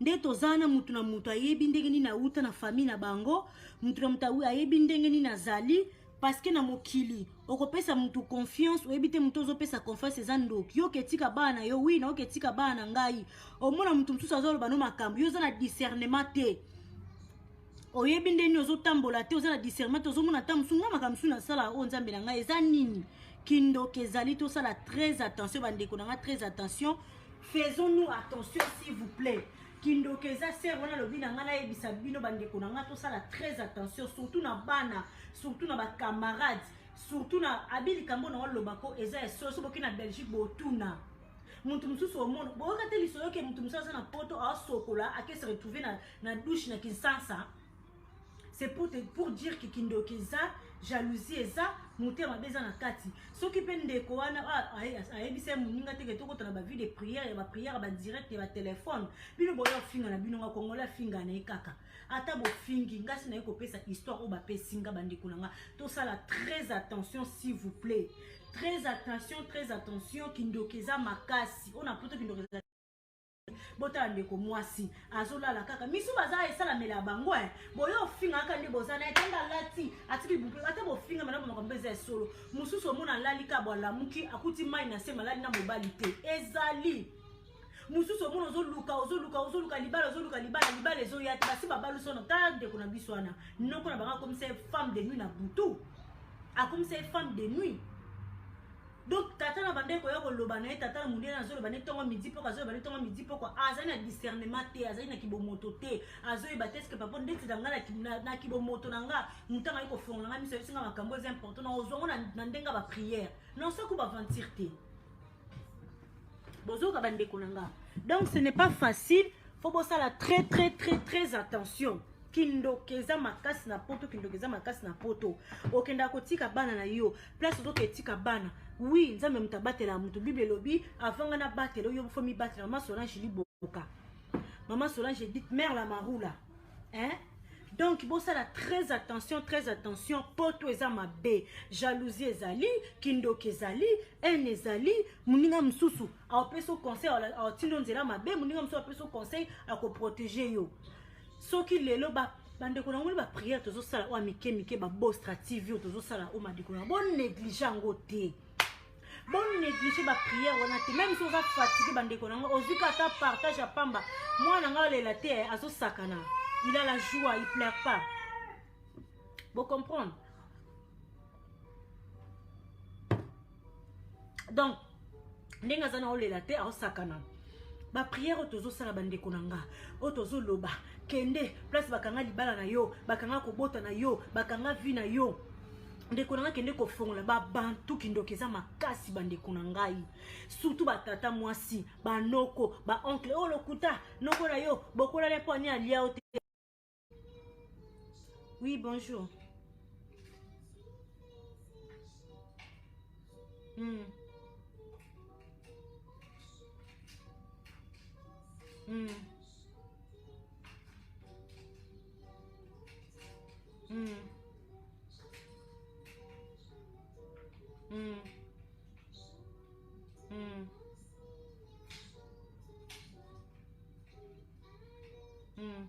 nde tozana mutu na mutu ayebi ndenge nini na uta na famille na bango mutu na mutu ayebi ndenge nini nazali parce que na mokili okopesa mutu confiance oyebi te mutu ozopesa confiance eza ndoki yo ketika bana yo wi na yo ketika bana ngai omona mutu mususu azoloba no makambo yo oza na discernement te oyebi ndenge nini ozotambola te oza na discernement te ozomona ta musu nga makambo musu nasala o nzambe na ngai eza nini kindokezali tosala très attention bandeko na nga très attention faisons-nous attention s'il vous plaît. Kindokeza servona lobi na ngana yebisa bino bandeko na nga tosala très attention surtout na bana surtout na ba camarades surtout na abili kambo na lobako eza esoso boki na Belgique botuna muntu mususu au monde boka te lisolo ke muntu mususu na poto a sokola a se retrouver na douche na Kinshasa. C'est pour dire que kindokeza jalousie eza muté mabeza na kati soki pe ndeko wana ayebisa muninga te ketoko na ba vie de prière ba prière ba direct ba téléphone bino boyo finga na bino nga kongola finga na ekaka ata bo fingi ngasi na eko pesa histoire o ba pesinga bandeko nanga to sala très attention s'il vous plaît très attention kindokeza makasi on a plutôt kindokeza bota ndeko mwasi azolala kaka misu baza esala mela bango boyo finga kande bozana etanga lati atiki bupe ata bo finga mana makambo eza solo mususu omona lali ka bwala muki akuti mai na sema lali na mobali te ezali mususu omona ozoluka libala ezoyati basi babalu sono ta ndeko na biso wana noko na banga comme c'est femme de nuit na butu comme c'est femme de nuit. Donc tata na bandeko ya koloba na tata na mundena azolo bane tongo midi poko azolo bane tongo midi poko azali na discernement te azali na kibomoto te azoyi bateske papa ndeti dangala na kibomoto nanga mutanga iko fonga nga miso singa makambo est important na ozongo na ndenga ba prière non ça ko ba mentir te bozo ka bandeko nanga. Donc ce n'est pas facile, faut bosser la très attention. Kindokeza makasi na poto okenda kotika bana na yo place ozoka etika bana oui nzambe mutabatela mutu bible lobi avanga na batelo yo fomi batela mama Solange liboka mama Solange dit mère la marula donc bosala très attention poto eza mabe jalousie ezali kindokezali ezali muninga msusu apeso conseil a tindo nzela mabe muninga msusu apeso conseil a ko protéger yo soki lelo bandeko na ngoli ba prière tozo sala o mike ba bo stratégie tozo sala o madiko na bon négligent ngote bon négliger ba prière wana te même si on va fatiguer bandeko na ngo ozika ta partage à pamba moi na nga lela te azo sakana il a la joie il pleure pas vous comprendre. Donc ndenga zana o lela te azo sakana ba prière tozo sala bandeko nanga o tozo loba kende place bakanga libala na yo bakanga kobota na yo bakanga vi na yo ndeko na ngai kende kofongola babantu kindoki eza makasi bandeko na ngai surtout batata mwasi banoko baoncle oyo lokuta noko na yo bokola le poani alia ote. Oui, bonjour. Hmm. Hmm. Hmm. Hmm. Hmm. Hmm.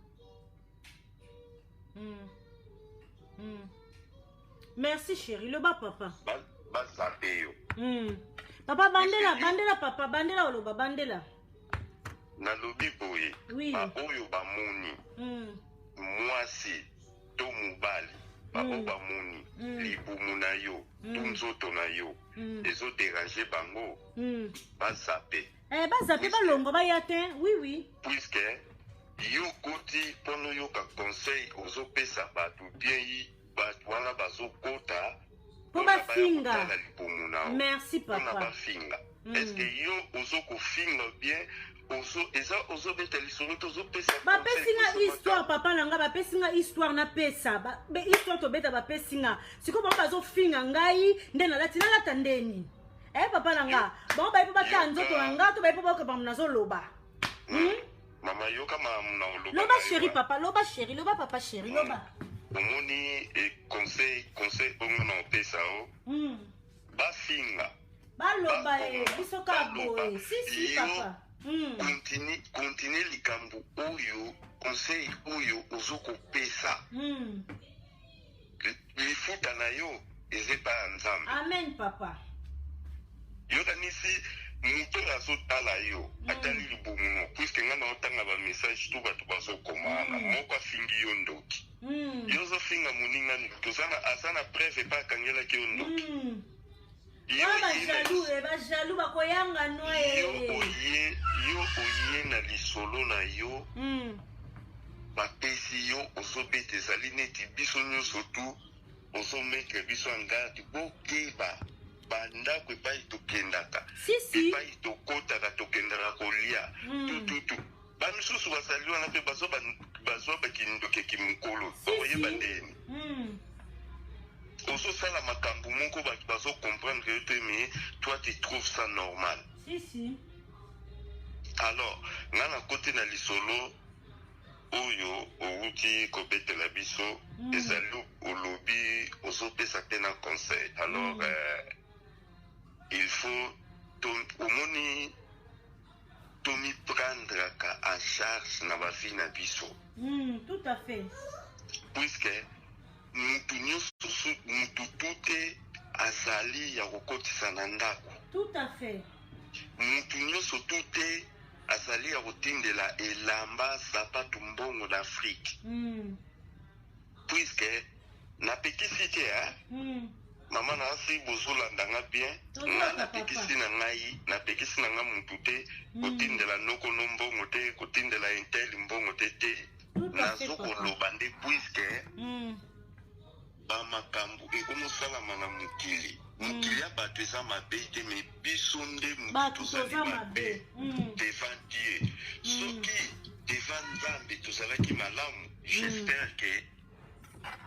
Hmm. Hmm. Merci chérie, le bas papa. Papa bandela, bandela papa, bandela oloba, bandela. Nalobi boye. Oui. Ba oyo ba moni. Mwasi to mubali. Ba oyo ba moni. Libumu na yo, tunzoto na yo. Ezo déranger bango. Ba zappé. Ba zappé ba longo ba yate. Oui oui. Puisque yo koti pono yo ka conseil ozo pesa batu bien yi ba wana bazo kota. Pour ba finga. Merci papa. Pour ba finga. Est-ce que yo ozo ko finga bien? Ozo beta lisolo tozo pesa. Ba pesinga histoire papa nanga ba pesinga histoire na pesa. Ba histoire to beta ba pesinga. Siko ba bazo finga ngai ndena lati na lata ndeni. Papa nanga, ba ba ipo ba tanzo to nanga to ba ipo ba ko ba mnazo loba. Mama yo kama mna loba. Loba chéri papa, loba chéri, loba papa chéri, loba. Omoni conseil ongo na pesa o. Ba finga. Ba loba biso ka boy. Si papa. Continue likambo oyo conseil oyo ozoko pesa. Lifuta na yo ezepa nzambe. Amen papa. Yo kanisi muto azotala yo atali libumu puisque nga na otanga ba message to bato bazokomana moko afingi yo ndoki. Yo zofinga moninga tozana asana preuve pa kangela ki yo ndoki. Ba jaloux ba koyanga noye. Yo oye na lisolo na yo. Bapesi yo ozobete ezali neti biso nyonso tu ozometre biso en garde bokeba bandako epai tokendaka epai tokotaka tokendaka kolia tututu bamisusu basali wana mpe bazwa bakindoke kimokolo bakoyeba ndeni ozosala makambo moko bato bazokomprendre yo te mais toi tu trouves ça normal. Alors nga na kote na lisolo oyo outi kobetela biso ezali olobi ozopesa te na conseil. Alors il faut omoni tomi prendre en charge na bavi na biso. Tout à fait. Puisque mutu nyonso mutu tute azali ya kokotisa na ndako. Tout à fait. Mutu nyonso tute azali ya kotindela elamba sapatu mbongo d'Afrique. Puisque napekisi te mama na asi bozolanda nga bien nga napekisi na ngai napekisi na nga mutu te kotindela noko no mbongo te kotindela intel mbongo te nazokoloba nde puisque bamakambo ekomosalama na mokili mokili ya bato eza mabe te me biso nde mutu tozali mabe devant Dieu. Soki devant nzambe tozalaki malamu j'espère que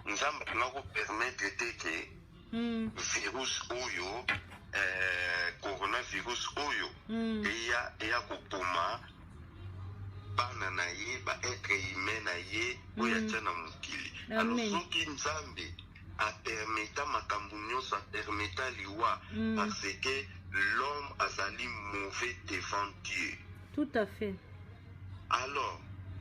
nzambe nakopermettre te ke virus oyo coronavirus oyo eya koboma bana na ye baetre humain na ye oyo atia na mokili. Alors soki nzambe apermeta makambo nyonso apermeta liwa parce que l'homme azali mauvais devant Dieu. Tout à fait. Alors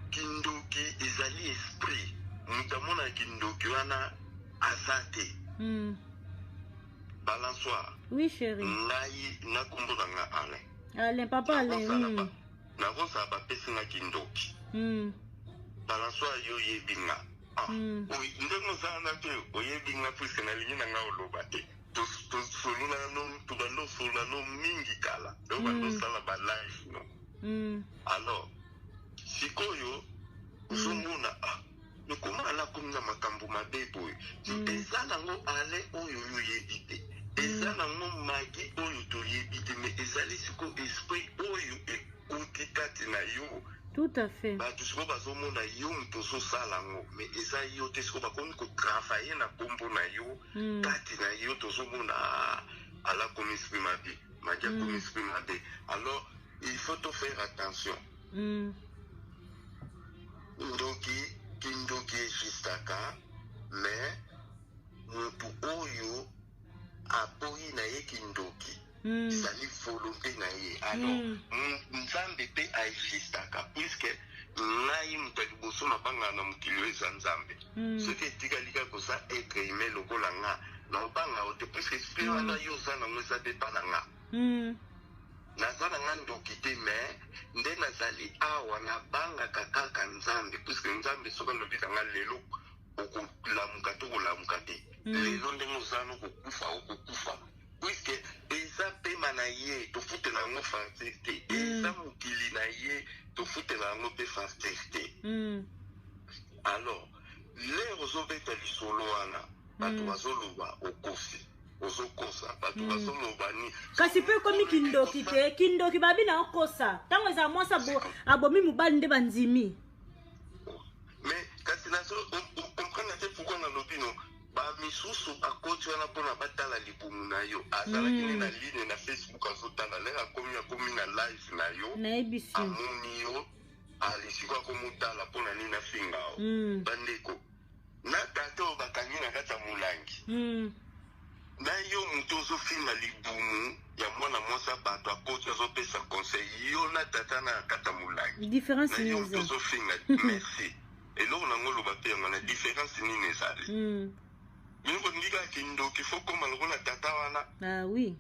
kindoki ezali esprit mutu amona kindoki wana aza te. Balançoire. Oui chéri. Ngai nakombo na nga Alain. Alain papa Alain. Nakosa bapesi nga kindoki. Balançoire yo yebi nga. Ndenge ozala te oyebi nga puisque nalingi na nga oloba te. Tobandosolola no mingi kala tobandosala balive no. Alors sikoyo ozomona nokomala komi na makambo mabe boye eza nango ale oyo Tout à fait. bato siko bazomona yo moto ozosala yango mais eza yo te siko bakomi kotravaille na kombo na yo kati na yo tozomona ala komi esprit mabe madia komi esprit mabe. Alors il faut te faire attention. Kindoki ejistaka mais motu oyo aboyi na ye kindoki ezali volonté na ye. Alors nzambe mpe aejistaka puisque ngai moto ya liboso nabanga na mokili oyo eza nzambe soki etikali kaka koza etre humain lokola nga naobanga o te puisque esprit wana yo oza nango eza mpe mpa na nga naza na nga ndoki te mais nde nazali awa nabangaka kaka nzambe puisque nzambe soki alobi na nga lelo okolamuka te okolamuka te lelo ndenge ozana okokufa puisque eza pema na ye tofutela yango farceur te eza mokili na ye tofutela yango mpe farceur te. Alors lere ozobeta lisolo wana bato bazoloba okosi ozokosa bato bazoloba ni kasi mpe komi kindoki te kindoki babi na okosa ntango eza mwasi abomi mobali nde bandimi mais kasi nazo comprendre te pourquoi nalobi no bamisusu bakoti wana mpona batala libumu na yo azalaki ne na ligne na Facebook azotala lere akomi na live na yo amoni yo alisiko akomotala mpona nini afinga o bandeko na tata oyo bakangi na kati ya molangi na yo moto ozofinga libumu ya mwana mwasi bato akoti azopesa conseil yo na tata na kati ya molangi na yo moto ozofinga merci eloko nango loba mpe yango na différence nini ezali minoko ndika kindoki fo koma lokola tata wana oui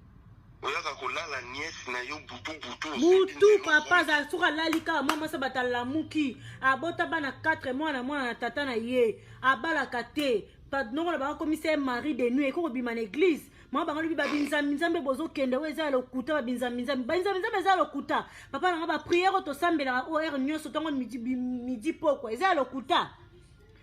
oyaka kolala niesi na yo butu papa azasuka alali kaka mwa mwasi batalamuki abota bana 4 mwana na tata na ye abalaka te nongola bakomisa ye mari de nuit ekokobima na église mwa bango lobi babinzambi bozokende oyo eza ya lokuta babinzambi eza ya lokuta papa nanga bapriere oyo tosambelaka oyo ere nyonso ntango midi pokwa eza ya lokuta.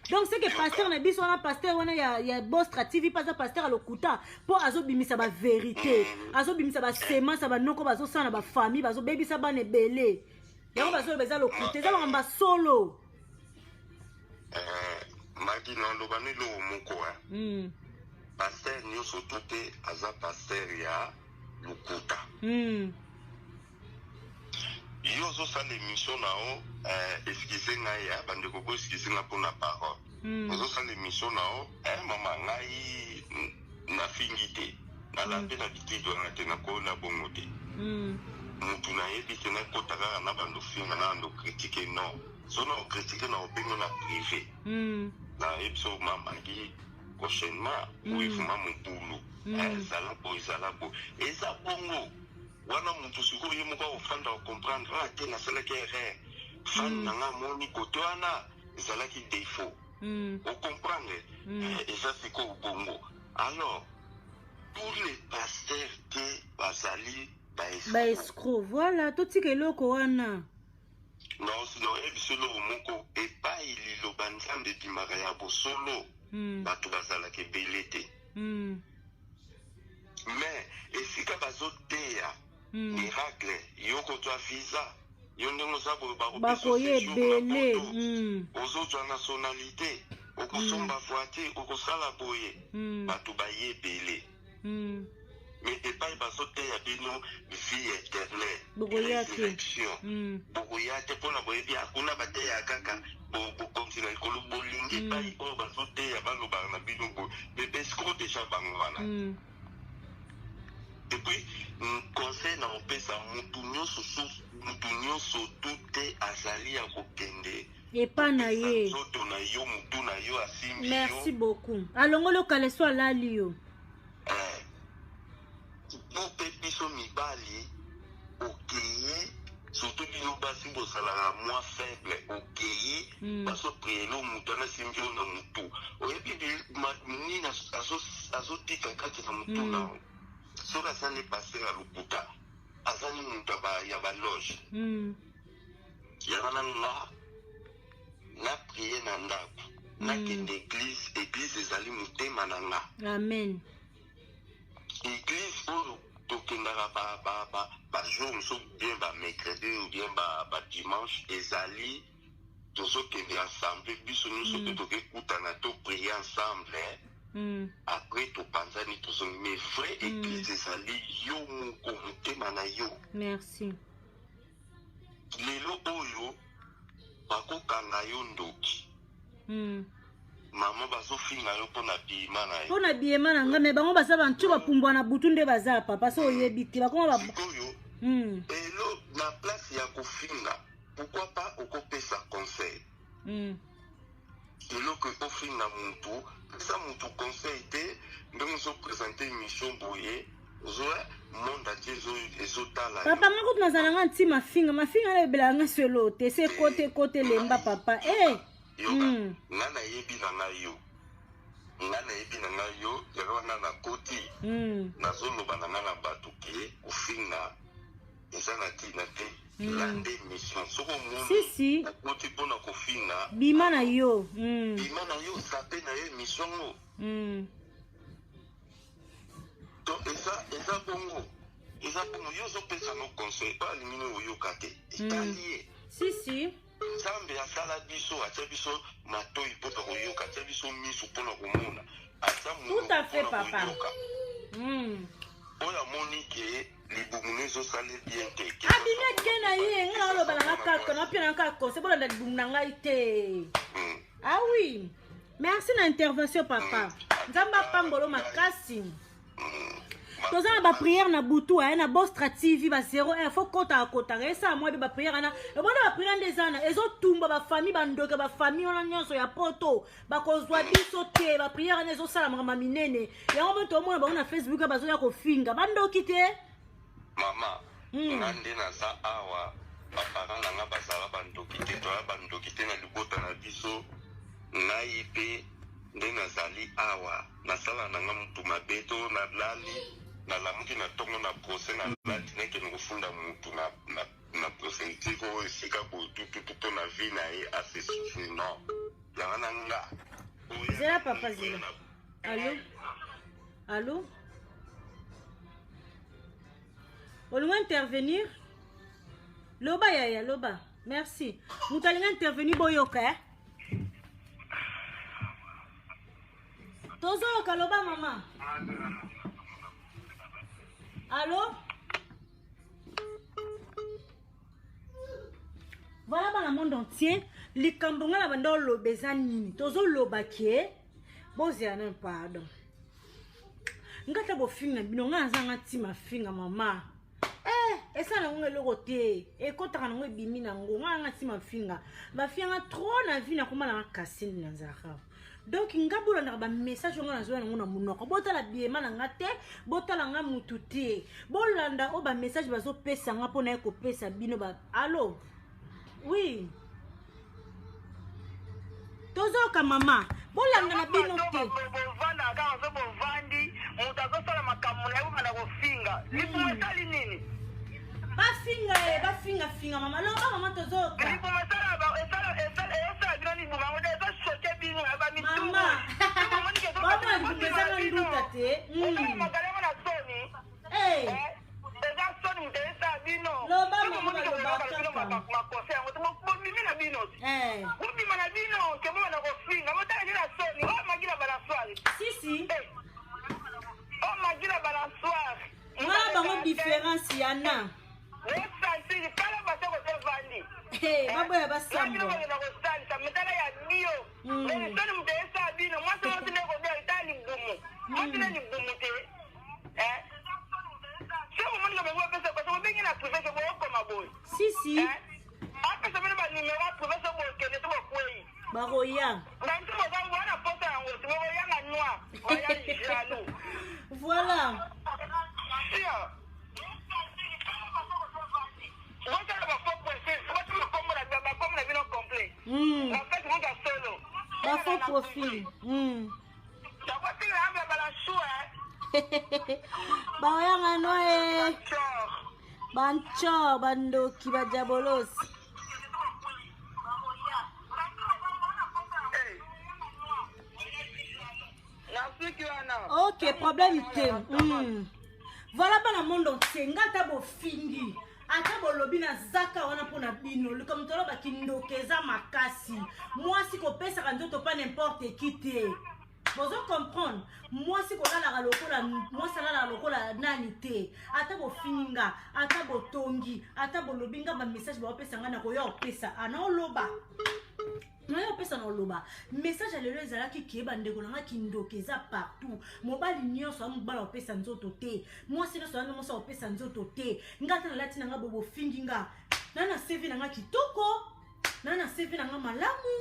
Donc c'est que pasteur na biso wana pasteur wana ya Bostra TV pas pasteur à lokuta po azobimisa ba vérité azobimisa ba semence ba noko bazosana ba famille bazobebisa bana ebele yango bazobeza lokuta eza bamba solo maki na lobani lo moko pasteur nyonso tote aza pasteur ya lokuta yo ozosala émission nao eskize ngai ya bandeko ko eskize nga mpona parole ozosala émission nao mama ngai nafingi te nalambe na bitido wana te nakola bongo te mutu nayebi te nakota kaka na bando finga na bando kritike non so na okritike na obengo na privé nayebi so mamangi prochainement oifuma mobulu ezala bo eza bongo wana mutu sikoyo ye moko ofanda ocomprendre te nasalaki erreur fan nanga moni kote wana ezalaki défaut ocomprendre eza sikoyo bongo. Alors tous les pasteurs te bazali baescro voilà totika eloko wana non sino ebiso eloko moko epai liloba nzambe ebimaka ya bosolo bato bazalaka ebele te mais esika bazoteya miracle yo kozwa visa yo ndenge oza bakoye ebele ozozwa nationalité okosomba voiture okosala boye bato baye ebele mais epai bazoteya bino vie éternelle résurrection bokoya te mpona boyebi akuna bateya kaka bokontina likolo bolingi epai oyo bazoteya balobaka na bino boye bebesiko deja bango wana. Et puis, conseil na opesa mutu nyonso tute azali ya kokende epa na ye nzoto na yo mutu na yo asimbi yo. Merci beaucoup. Alongolo kaleso alali yo po pe biso mibali okeye surtout bino basi bozalaka moins faible okeye bazoprielo mutu anasimbi yo na mutu oyebi nini azotika kati na mutu nao soki azali pasteur ya lokuta azali mutu ya baloge yana nga na prie na ndako nakende église ezali motema na nga. Amen. Église oyo tokendaka bajour mosusu bien bamercredi ou bien badimanche dimanche ezali tozokende ensemble biso nyonso mpe tokekutana toprier ensemble après topanzani tozongi mais vrai église ezali yo moko motema na yo. Merci. lelo oyo bakokanga yo ndoki mama bazofinga yo mpona biyema na yo mpona biyema na nga me bango baza bantu bapumbwa na butu nde baza papa so oyebi te bakoma sikoyo elo na place ya kofinga pourquoi pas okopesa conseil eloko ekofinga mutu pesa mutu conseil te ndenge ozopresente émission boye ozoa monde entier ezotala papa nga kutu nazala nga nti mafinga na ebelaka nga solo te se kote lemba papa nga nayebi na ngai yo yaka wana na koti nazoloba na nga na bato ke kofinga eza na tina te lande mission soko moni okoti mpona kofinga bima na yo sape na yo émission ngo to eza bongo yo ozopesa no conseil pa alingi oyoka te etalie nzambe asala biso atia biso matoi mpona koyoka atia biso miso mpona komona atia mpona koyoka oyo amoni ke libumu no ezosala bien te abimeke na ye nga olobala nga kaka napia kaka conseil bolanda libumu na ngai te ah oui merci na intervention papa nzambe apambolo makasi toza na bapriere na butu na Bostra TV ba 01 faut kota esa moi ba priere na ebona ba priere ndezana ezotumba ba famille bandoka ba famille ona nyonso ya poto bakozwa biso te ba priere na ezosala mama minene yango moto omona ba na Facebook bazoya kofinga bandoki te mama ngande na za awa baparents nanga bazala bandoki te toya bandoki te na libota na biso ngai pe nde nazali awa nasala nanga mutu mabe to na lali nalamuki na tongo na procès na lali nekende kofunda mutu na prosélytique oyo esika botututu mpo na vie na ye asesufri non yanga na nga zela papa zela allo olinga intervenir loba yaya loba merci mutu alinga intervenir boyoka tozoyoka loba mama allo voilà dans le monde entier likambo nga na banda oloba eza nini tozoloba ke bozela na pardon ngata bofinga bino nga nazanga ntima finga mama esa nango eloko te ekotaka nango ebimi nango nga nanga ntima finga bafianga trop na vie nakoma nanga kasini na nzaka donc nga bolandaka bamessage onga nazoya nango na monoko botala biema na nga te botala nga mutu te bolanda o bamessage bazopesa nga mpo na ye kopesa bino allo oui tozoka mama bolanda na bino te bafinga mama loba mama tozoka différence yana baboya basambo si baroya voilà faux profil baoyanga noe banchor bandoki bajabolosi ok problème te voilà bana monde entier ngata bofingi ata bolobi na zaka wana pona bino comme tolo ba kindokeza makasi moi si ko pesa ka nzoto pas n'importe qui te vous comprendre moi si ko la lokola moi sala la lokola nani te ata bo fininga ata bo tongi ata bolobi nga ba message ba pesa nga na ko yo pesa ana oloba na pesa na loba message à lelo ezalaki keba ndeko nanga kindokeza partout mobali nyonso amobala opesa nzoto te mwasi nyonso wana mosa opesa nzoto te ngata na lati nanga bobo fingi nga nana CV nanga kitoko nana CV nanga malamu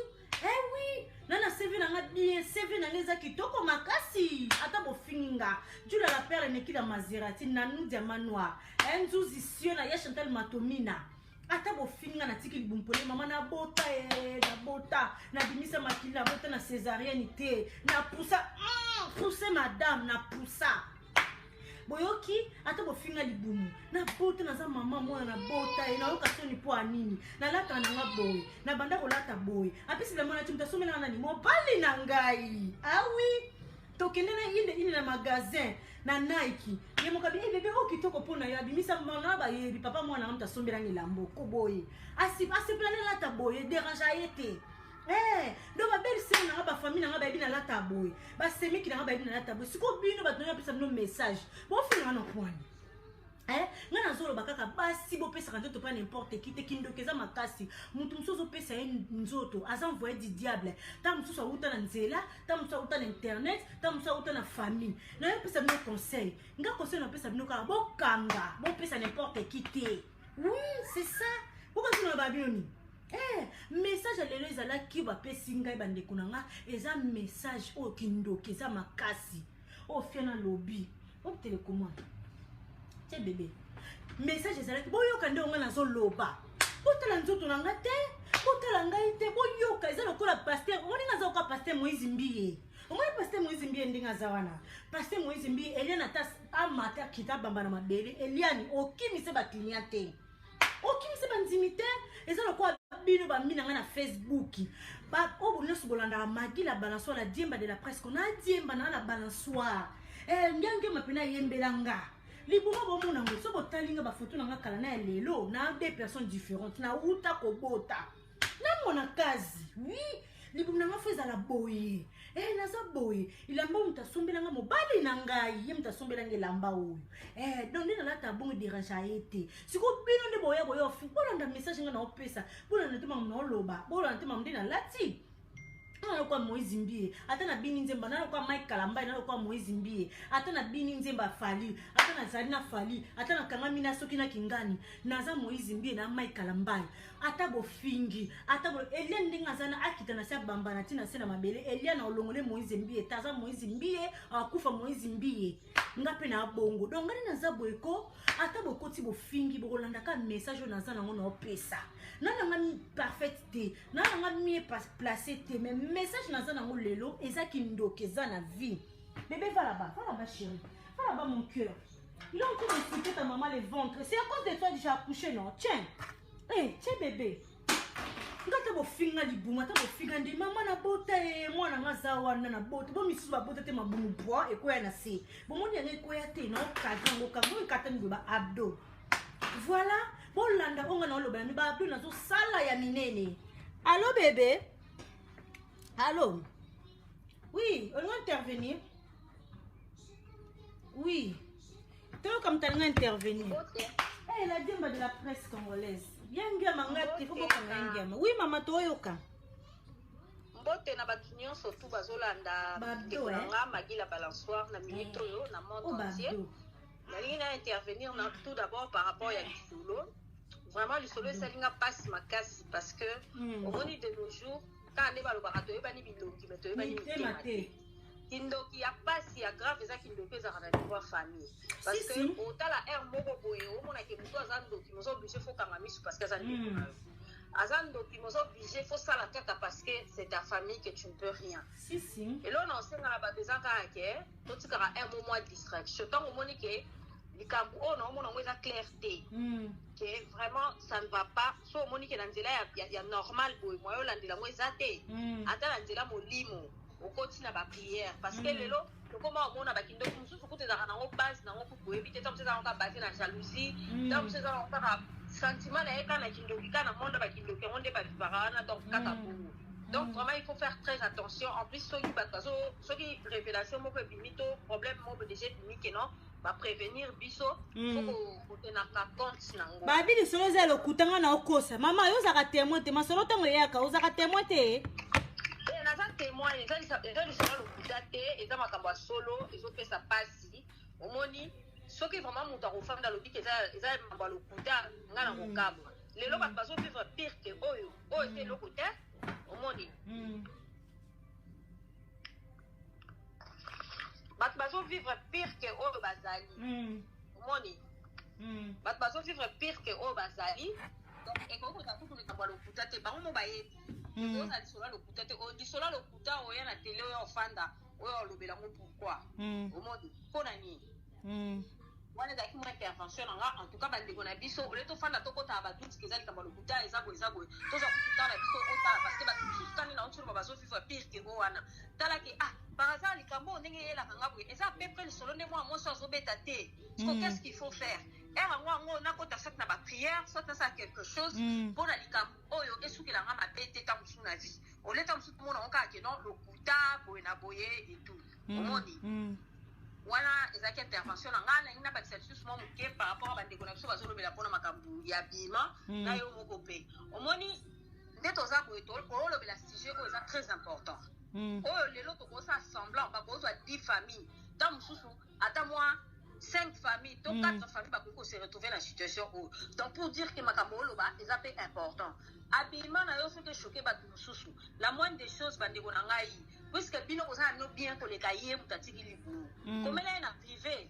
oui nana CV nanga bien CV nanga eza kitoko makasi ata bo fingi nga jula la père nekila Maserati nanu diamant noir enzuzi sio na ya Chantal Matomina ata bo finga na tiki libumpole mama na bota na bimisa makili na bota na césarienne te na poussa madame na poussa boyoki ata bo finga libumu na bota na za mama mwana na bota na yoka soni po anini na lata na nga boy na banda ko lata boy apisi la mwana timta somela na ni mobali na ngai oui tokende na inde na magasin na Nike ye mokabi bébé okitoko pona ya bimisa mwana ba ye papa mwana amta sombela ngilambo ko boye asiplanela lata boye dérange ayete donc ba belle sœur na ba famille na ba bina lata boye ba semi ki na ba bina lata boye siko bino ba tonya pesa no message bo fina na kwani ngana zolo bakaka basi bo pesa quand to pas n'importe qui te kindokeza makasi mutu msozo pesa nzoto aza envoyé du diable ta msozo uta na nzela ta msozo uta na internet ta msozo uta na famille na yo pesa no conseil nga conseil na pesa bino ka bo kanga bo pesa n'importe qui te oui c'est ça pourquoi tu n'as pas bien message à lelo ezala ki ba pesi ngai bande kunanga eza message o kindokeza makasi o fiana lobby o télécommande c'est bébé message ezalaki boyoka nde onga nazo loba botala nzoto na nga te botala ngai te boyoka eza lokola pasteur omoni naza oka pasteur Moïse Mbiye omoni pasteur Moïse Mbiye ndenge aza wana pasteur Moïse Mbiye eliana ata amata kita bamba na mabele eliani okimise baklinia te okimise bandimi te eza lokola bino bambina nga na Facebook ba obo nyonso bolandaka magi la balançoire la diemba de la presse kona diemba na la balançoire ngange mapena yembelanga libuma bomona ngo so botalinga ba photo nanga kala na lelo na deux personnes différentes na uta ko bota na mona kazi oui libuma nanga feza la boye naza boye ilamba mutasombela nga mobali na ngai ye mutasombela ngelamba oyo donc ndina lata bongo dérange ayete siko bino nde boya boya ofi bolanda message nga na opesa bolanda tema mna oloba bolanda tema ndina lati na kwa Moïse Mbiye ata na bini nzemba na kwa Mike Kalamba na kwa Moïse Mbiye ata na bini nzemba fali ata na Zarina fali ata na kanga mina soki na kingani naza Moïse Mbiye na Mike Kalamba ata bo fingi ata bo Eliane ndinga zana akita na sia bamba na tina sena mabele Eliane olongole Moïse Mbiye taza Moïse Mbiye akufa Moïse Mbiye ngape na bongo donc ngani naza boeko ata bo koti bo fingi bo landa ka message na zana ngo na opesa nana ngami parfaite te nana ngami placé te mais message na zana ngo lelo ezaki ndokeza na vie bébé va là-bas chérie va là-bas mon cœur il a encore expliqué ta maman le ventre c'est à cause de toi que j'ai accouché non tiens tiens bébé ngata bo finga libuma ta bo finga ndi mama na bota mwana ngaza wana na bota bo misu ba bota te mabumu poa ekoya na se bo moni yango ekoya te na okaza ngoka bo ikata ni ba abdo voilà bolanda onga na oloba ni ba abdo na zo sala ya minene allô bébé allô oui on va intervenir oui toi comme tu vas intervenir la diemba de la presse congolaise Yangia mangati faut beaucoup yangia. Oui maman toyoka. Mbote na batu nyonso tu bazolanda nga magila balançoire na minute oyo na monde entier. Nalingi na intervenir na tout d'abord par rapport à Lisolo. Vraiment Lisolo esalinga passe makasi parce que au moni de nos jours quand ne balobaka toyebani biloki mais toyebani te. Kindoki ya pasi ya grave eza kindoki ezaka na niveau famille parce que otala air moko boye omona ke mutu aza ndoki mozo obligé faut kanga misu parce que aza ndeko na yo aza ndoki mozo obligé faut sala kaka parce que c'est ta famille que tu ne peux rien et là on osenga na bato eza kaka ke totikaka un moment distraction ntango omoni ke likambo oyo na omona ngo eza clair te que vraiment ça ne va pas so omoni ke na nzela ya normal boye moyo olandela ngo eza te ata na nzela molimo au quotidien ba prière parce que lelo comment on a ba kindo mususu kuté za na base na ngo boyebi te tam ça on ka basé na jalousie tam ça on ka sentiment na eka na kindoki kana monde ba kindoki onde ba parana donc kaka bongo. Donc vraiment il faut faire très attention. En plus ceux qui révélation moko bimito problème moko déjà bimike non va prévenir biso faut tenaka compte nango. Ba bili solo za lokutanga na okosa. Mama yo za ka témoin te masolo tango yaka o za ka témoin te. Naza témoin eza lisolo lokuta te eza makambo solo ezopesa pasi omoni soki vraiment moto akofanda lobi ke eza makambo lokuta nga na kokabwa lelo bato bazovivre pire ke oyo ete eloko te omoni bato bazovivre pire ke oyo bazali omoni bato bazovivre pire ke oyo bazali donc ekokota kutu likambo ya lokuta te bango mo bayebi ekoza lisolo ya lokuta te lisolo ya lokuta oya na tele oyo ofanda oyo olobela ngo pourquoi omoni mpona nini wana ezalaki mo intervention nanga en tout cas bandeko na biso ole tofanda tokotala batuti eza likambo ya lokuta eza boye toza kututa na biso otala parce que bato mosusu tani na ontolo bazovivre pire ke o wana talaki par hasard likambo ndenge eyelaka nga boye eza peu près lisolo nde mwana mwasi azobeta te qu'est-ce qu'il faut faire yango nakota soit na baprière soit nasala quelque chose mpona likambo oyo esukelanga mabe te ta mosusu na vie oleta mosusu tomona ngo kaka ke non lokuta boye na boye et tout omoni wana ezalaki intervention na ngai nalingi nabakisa lisusu mwa moke par rapport a bandeko na biso bazolobela mpona makambo ya bima na yo moko mpe omoni nde toza boye olobela sujet oyo eza très important oyo lelo tokosa semblant bakozwa 10 familles ta mosusu ata mwa 5 familles to 4 familles bakoki kose retrouver na situation oyo donc pour dire que makambo oloba eza mpe important habillement na yo soki choqué bato mosusu la moindre des choses bandeko na ngai puisque bino kozala no bien koleka ye moto atiki libulu komela ye na privé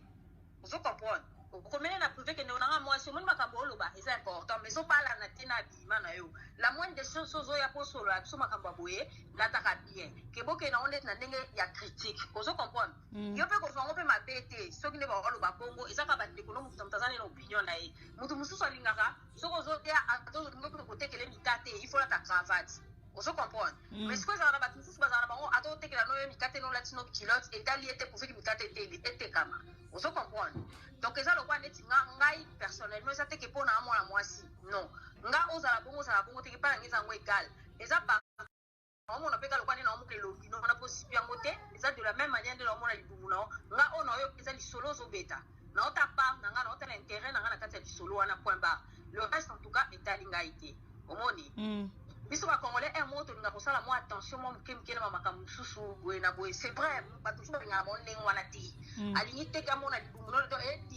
ozo comprendre komela ye na privé kende onanga mwasi omoni makambo oloba eza important mais ozopalana te na habillement na yo la moindre des choses ozoya mpo solola biso makambo ya boye lataka bien keboke na ondeti na ndenge ya critique ozo comprendre yo mpe kozwa ngo mpe mabe te soki nde baoloba bongo ezaka bandeko no moto azali na opinion na ye moto mosusu alingaka soki ozoteya ozolingi mpe kotekele mikate il faut lata cravate ozo comprendre mais sikoyo ezala na bato mosusu bazala na bango ata otekela no yo mikate no olati no kilote etali ete pofiki mikate etekama ozo comprendre donc eza lokwa neti ngai personnellement eza teke mpo na amwana mwasi non nga ozala bongo teke mpa nange ezango égal eza omona mpe kalokwa nde na omoka elongi no wana posipi yango te eza de la même manière nde na omona libumu nao nga oyo na oyo eza lisolo ozobeta na ota part na nga na ota na intérêt na nga na kati ya lisolo wana point barre le reste en tout cas etali ngai te omoni biso bakongolais mo tolinga kosala mwa attention mwa moke na makambo mosusu boye na boye c'est vrai bato mosusu balingaka bango ndenge wana te alingi teka mona libumu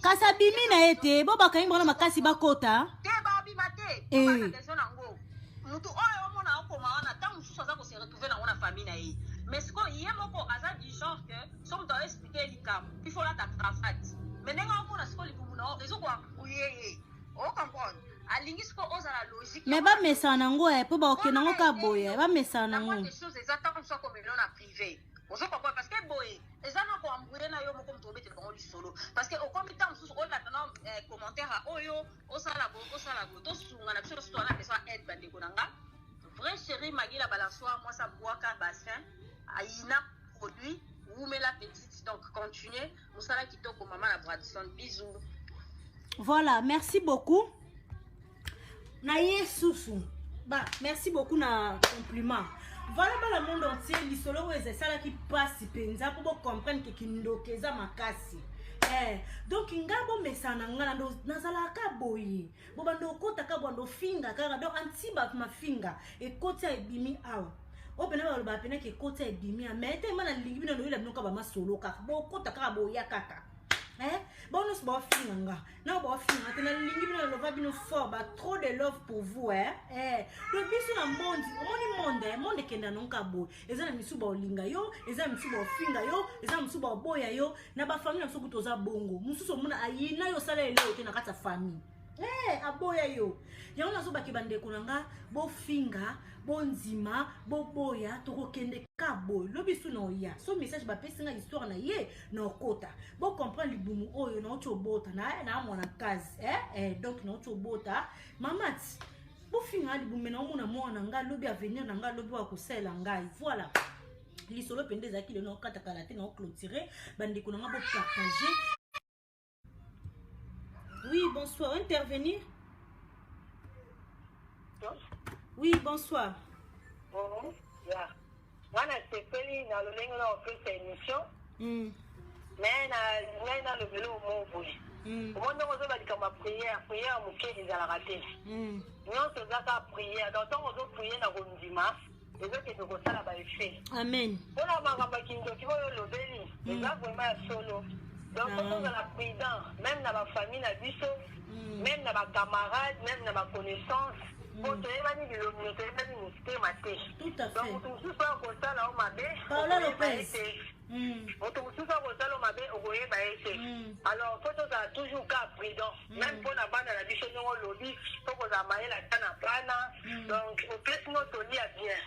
kasi abimi na ye te bo bakangi bango na makasi bakota te babima te bakadesio nango motu oyo omona okoma wana ntango mosusu aza kose retrouve nango na famille na ye mais sikoyo ye moko aza du genre que so moto aexplike likambo il faut lata cravate mais ndenge omona sikoyo libumu nao ezokuyeye ocomprendre alingi siko ozala logique mais bamesana nango mpo bakokenda ngo ka boye bamesana nango des choses eza ntango mosu akomelo na privé ozokomprendre parce que boye eza na koambrouye na yo moko moto obetela bango lisolo parce que okomi ntango mosusu olanda na commentaire oyo osala boye tosunga na biso tosusu wana besoin aide bandeko na nga vrai chéri magila balansoir mwasi abwaka bassin ayina produit wumela petite donc continuez mosala kitoko mama na Bradson bisous. Voilà, merci beaucoup. Na yesusu. Bah, merci beaucoup na compliment. Voilà dans le monde entier, l'isolo où est ça qui passe penza pour comprendre que kindokeza makasi. Donc ngabo mesana ngana ndo nazala ka boyi. Bo bando kota ka bando finga ka do antiba ma finga e kota e bimi awa. Opena ba ba pena ke kota e bimi a mais te mana lingi bino ndo ila bino ba masolo ka bo kota ka boya kaka. Bon nous ba finga na ba finga te na lingi bino lo va bino fort ba trop de love pour vous donc biso na monde kenda nonka bo eza na misu ba olinga yo eza misu ba finga yo eza misu ba boya yo na ba famille na so kutoza bongo mususu mona ayina yo sala eleo te na kata famille aboya yo yango nazo baki bandeko nanga bo finga bonzima boboya tokokende kabo lobisu na oya so message ba pesinga histoire na ye na okota bo comprendre libumu oyo na ochobota na mwana kazi donc na ochobota mamati bo finga libumu na omona mwana nga lobi avenir na nga lobi wa kusela ngai voilà lisolo pende zaki le na okata kala te na clôturer bandeko nanga bo partager. Oui, bonsoir. Intervenir. Oui, bonsoir. Yeah. Wana sepeli na lolengo na office émission. Mais na le vélo mo boy. Comment on va dire comme prière muke ezala raté. Nyonso zaka prière donc on va prier na kondima. Les autres qui ko sala ba effet. Amen. Bona mangamba kindo kibo lobeli. Eza vraiment solo. Donc on a la prudence même na ba famille na biso, même na ba camarades, même na ba connaissances. Tout à fait. Paola Lopez. Alors, faut toujours cas prudent. Même pour la bande à la biche, on lobby, faut qu'on a maillé la canne à plana. Donc, au plus, notre lit à bien.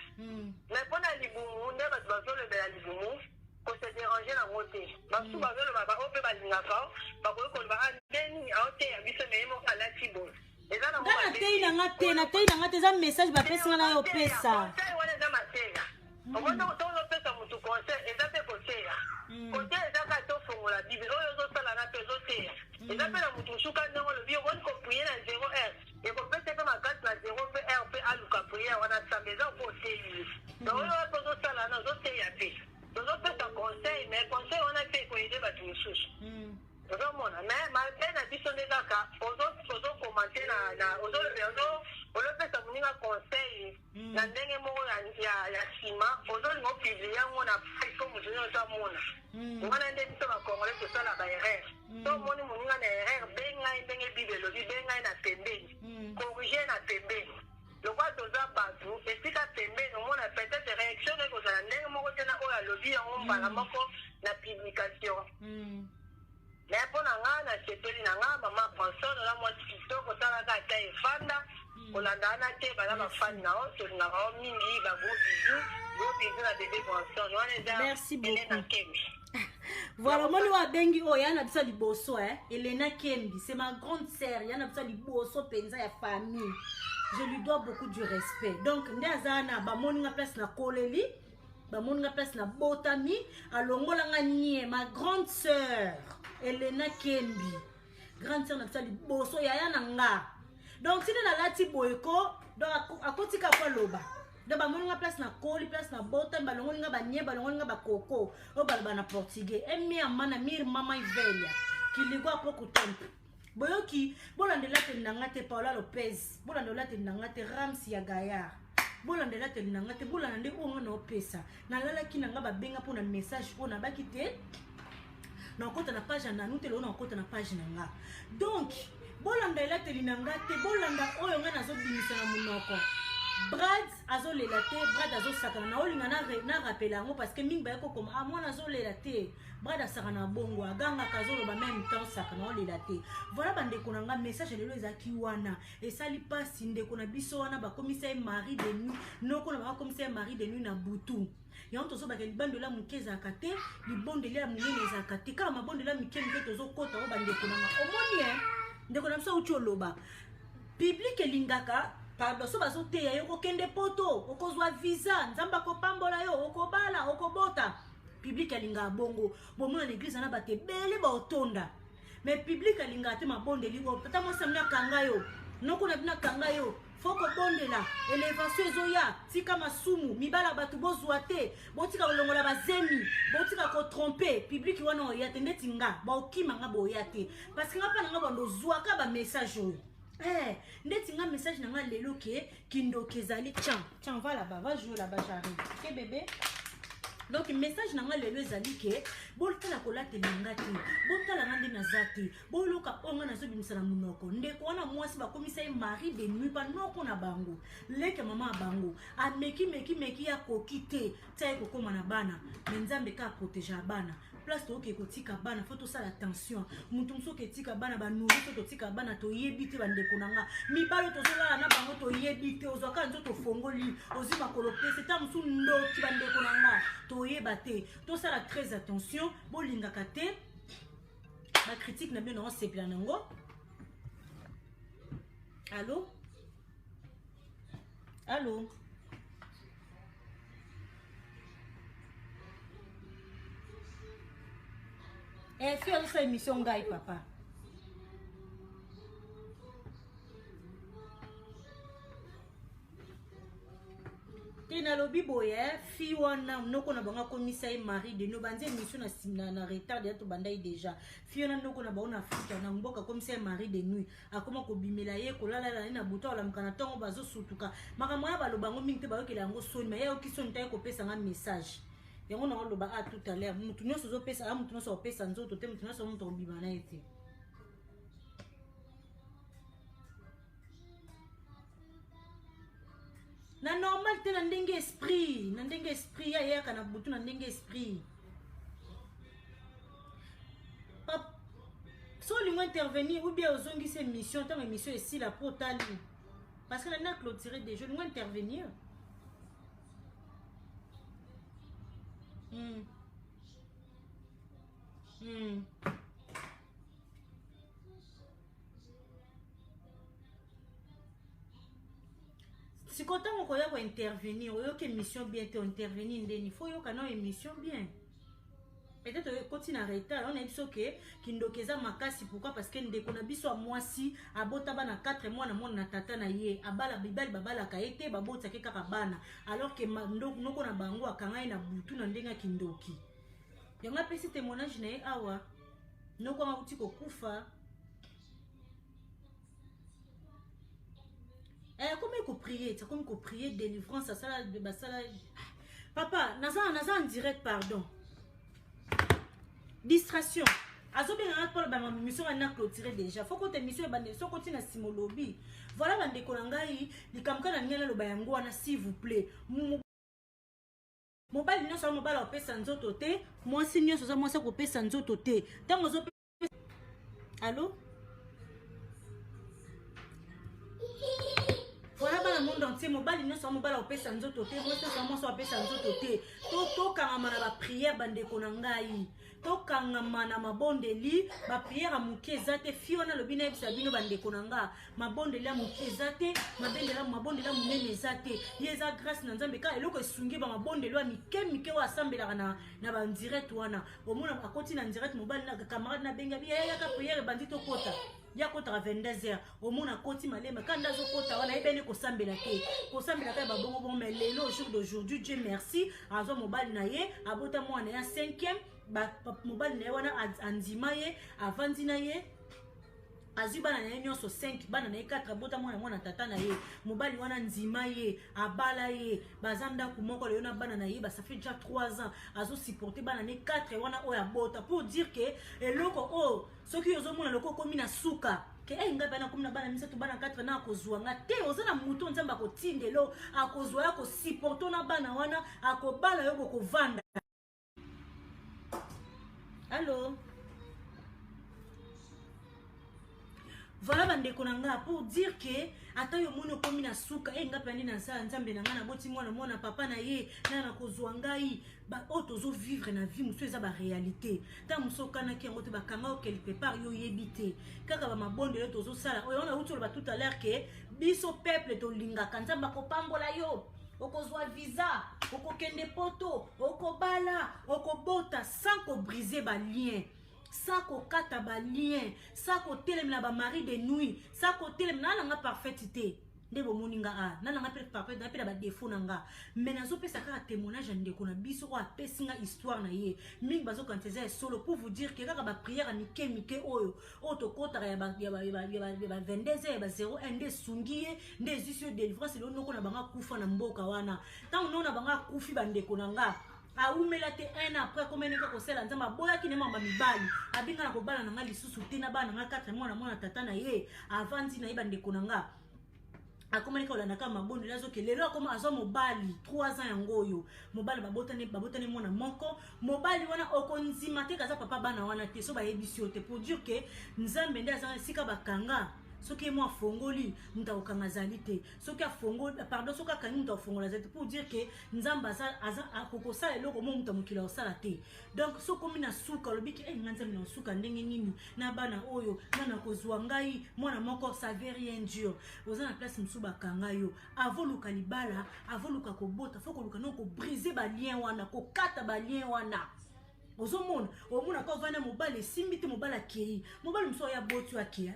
Mais pour la liboumou, on a besoin de la liboumou. Pour se déranger dans la montée. Parce que le baba, on peut pas dire ça. Parce qu'on va aller à hauteur, à biche, mais on va la tibou. Ngana tei na ngate za message ba pesa na yo pesa. Omono to lo pesa mutu conseil eza pe conseil. Conseil eza ka to fongola bibi oyo zo sala na peso te. Eza pe na mutu suka ndongo lo bio on ko prier na 0R. E ko pesa pe ma carte na 0R pe aluka prier wana sameza ko te. Donc oyo to zo sala na zo te ya pe. Zo pesa conseil mais conseil on a fait ko ide ba tu susu. Mais malgré la vision des cas, on commenter on fait ça conseil, la dernière mot la ciment, on publier on a fait comme je on a des congolais que ça la erreur. Donc mon a erreur benga bibelo benga na tembe. Corriger na tembe. Le roi doza partout et si ka tembe on a peut-être réaction que ça la dernière mot tena o la lobby on va la moko la publication. Mais pour na sepeli na maman François na moi kitoko tala ka ta efanda olanda na te bana ba fan na o so na o mingi ba go bisou na bébé François. Merci beaucoup. Voilà, moi nous bengi o yana bisa liboso Elena Kembi, c'est ma grande sœur, yana bisa liboso penza ya famille. Je lui dois beaucoup du respect. Donc ndazana ba moninga place na koleli, ba moninga place na botami, alongola nga nie ma grande sœur. Elena Kembi, grande sœur na liboso ya nga. Donc si na lati boyko, donc akotika kwa loba. Donc ba moninga place na koli, place na bota, ba longolinga ba nye, ba longolinga ba koko, o ba na portugais. Emi amana mir mama ivelia, kiligwa poko tempo. Boyoki, bolandela te nangate Paola Lopez, bolandela te nangate Ramsi ya Gayar. Bolandela te nangate bolanda onga na opesa. Na lala kinanga ba benga pona message pona bakite. Na kota na page na nous te lo na kota na page nanga. Donc, bolandela te nangate bolanda oyo nga nazo bimisa na munoko. Brad azo lelate, Brad azo sakana na olinga na rappela ngo parce que mingba yako comme a moi nazo lelate. Brad asakana bongo aganga kazo lo ba même temps sakana lelate. Voilà bande konanga message lelo ezaki wana. Et sali passe ndeko na biso wana ba commissaire Marie de nuit. Noko na ba commissaire Marie de nuit na butu. Yanto so ba ke libando la mukeza akate, libonde la munene zakate. Kala mabonde la mikenge tozo kota o bande konanga. Omoni ndeko na biso ucholoba. Public elingaka pardon, so baso te yo kokende poto, okozwa visa, nzamba ko pambola yo, okobala, okobota. Public alinga bongo, bomo na l'église na bate bele ba otonda. Mais public alinga te mabonde liwo, tata mo samna kanga yo. Noko na bina kanga yo, foko bondela, elevation ezoya, tika masumu, mibala batu bozwa te, botika kolongola bazemi, botika ko tromper, public wana oyate ndeti nga, ba okima nga boyate. Parce que nga pa nga bondo zwa ka ba message yo. Ndeti nga message na nga lelo ke kindo kezali tiens va là-bas, va jouer là-bas, j'arrive. OK bébé? Donc message na nga lelo ezali ke boltala kolate ngati boltala ngandi na zati boloka onga na zo bimisa na munoko ndeko wana mwasi ba komisa Marie de nuit ba noko na bango leke mama bango ameki ya kokite taye kokoma na bana menzambe ka protéger bana place to ke kotika bana faut to sala attention mutu mso ke tika bana ba nourri to tika bana to yebite ba ndeko nanga mibalo to zola na bango to yebite ozoka nzo to fongoli ozima kolope c'est un msu ndoki ba ndeko nanga to yebate to sala très attention bolinga kate ba critique na bien on sepla nango. Allô fais cette émission Gaï papa. Et na lobi boye fi wana noko na banga komisa e mari de no banze mission na retard de to bandai déjà fi wana noko na ba na Afrika na mboka komisa e mari de nuit akoma ko bimela ye ko lala na buto ala mkana tongo bazo sutuka makamwa ya balo bango mingi te ba yokela yango soni mais ya okisoni ta ko pesa nga message yango na loba a tout à l'heure mutu nyoso zo pesa mutu nyoso pesa nzoto te mutu nyoso mutu bimana ete na normal te na ndenge esprit ya yaka na butu na ndenge esprit so lingo intervenir ou bien ozongi ces mission tant émission ici la potali parce que na clôturer des jours lingo intervenir si quand on koya ko intervenir oyo ke mission bien te intervenir ndeni faut yo kana émission bien peut-être continue à retard on a dit que kindokeza makasi pourquoi parce que ndeko na biso a mwasi abota bana 4 mois na mona na tata na ye abala bibali babala kaete babota ke kaka bana alors que noko na bango akanga na butu na ndenga kindoki yanga pesi témoignage na ye awa noko mabuti ko kufa comment qu'on prier délivrance à ça de basala papa naza en direct pardon distraction azo bien na pour ba mission na clôturer déjà faut que ta mission ba so continue na simolobi voilà bande konangai likamka na ngela lo ba yango wana s'il vous plaît mobile nyonso mobile opesa nzoto te mwasi nyonso za mwasi ko pesa nzoto te tango zo allô voilà bana monde entier mobile nyonso mobile opesa nzoto te mwasi nyonso opesa nzoto te to kangama na ba prière bande konangai to kangama na mabondeli ba prière muke ezate fi wana lobi na bisa bino bande konanga mabondeli muke ezate mabondeli munene ezate yeza grâce na nzambe ka eloko esungi ba mabondeli wa mike wa assemblera na ba direct wana omona akoti na direct mobile na camarade na benga biya ya ka prière bandi to kota ya kota 22h omona koti malema kanda zo kota wana ebene ko sambela ka ba bongo mais lelo au jour d'aujourd'hui Dieu merci azo mobile na ye abota mwana ya 5e ba mobile na ye wana andima ye avandi na ye azu bana na ye nyonso 5 bana na ye 4 abota mwana tata na ye mobali wana ndima ye abala ye bazanda kumoko le na bana na ye ba ça fait déjà 3 ans azo supporter bana na ye 4 wana oya bota pour dire que eloko oh soki yozo mona loko komi na suka ke nga bana komi na bana misato bana 4 na akozwa nga te ozana muto nzamba ko tindelo akozwa ya ko supporter na bana wana akobala yo ko vanda. Allô. Voilà bande konanga pour dire que ata yo mono komi na suka nga pandi na sa nzambe na ngana boti mwana papa na ye na kozwa ngai ba otozo vivre na vie muso eza ba réalité ta muso kana ki ngote ba kanga quelque part yo yebite kaka ba mabonde yo tozo sala oyo na uto ba tout à l'heure que biso peuple to linga kanzamba ko pambola yo okozwa visa okokende poto okobala okobota sans ko briser ba lien ça ko kata ba lien ça ko telemna ba mari de nuit ça ko telemna na parfaitité ndebo moninga a na nga parfait na pela ba défaut nanga mais nazo pesa ka témoignage ndeko na biso ko apesinga histoire na ye mingi bazo kanteza solo pour vous dire que kaka ba prière mike oyo to kota ya ba 22h ba 01 nde sungiye nde zisio délivrance lo noko na banga kufa na mboka wana tant nona banga kufi ba ndeko nanga aumela te un après comme neka ko sela nzamba boya ki ne mamba mibali abinga na ko bala na nga lisusu te na bana nga 4 mwana tata na ye avandi na yeba ndeko nanga akomani ka olanda ka mabondo lazo ke lelo akoma azo mobali 3 ans yangoyo mobali babotane mwana moko mobali wana okonzima te kaza papa bana wana te so ba yebisio te pour dire que nzambe nde azanga sika bakanga soki moi fongoli muta okanga zali te soki afongoli pardon soki akangi muta ofongola zali te pour dire que nzamba aza akokosala eloko mo muta mokili osala te donc so komi na suka lobiki nga nzambe na suka ndenge nini na bana oyo nana kozwa ngai mwana moko ça veut rien dire oza na place musu bakanga yo avoluka libala avoluka kobota foko luka no ko briser ba lien wana ko kata ba lien wana ozomona omona ko vana mobali simbi te mobali akei mobali mso ya botu akei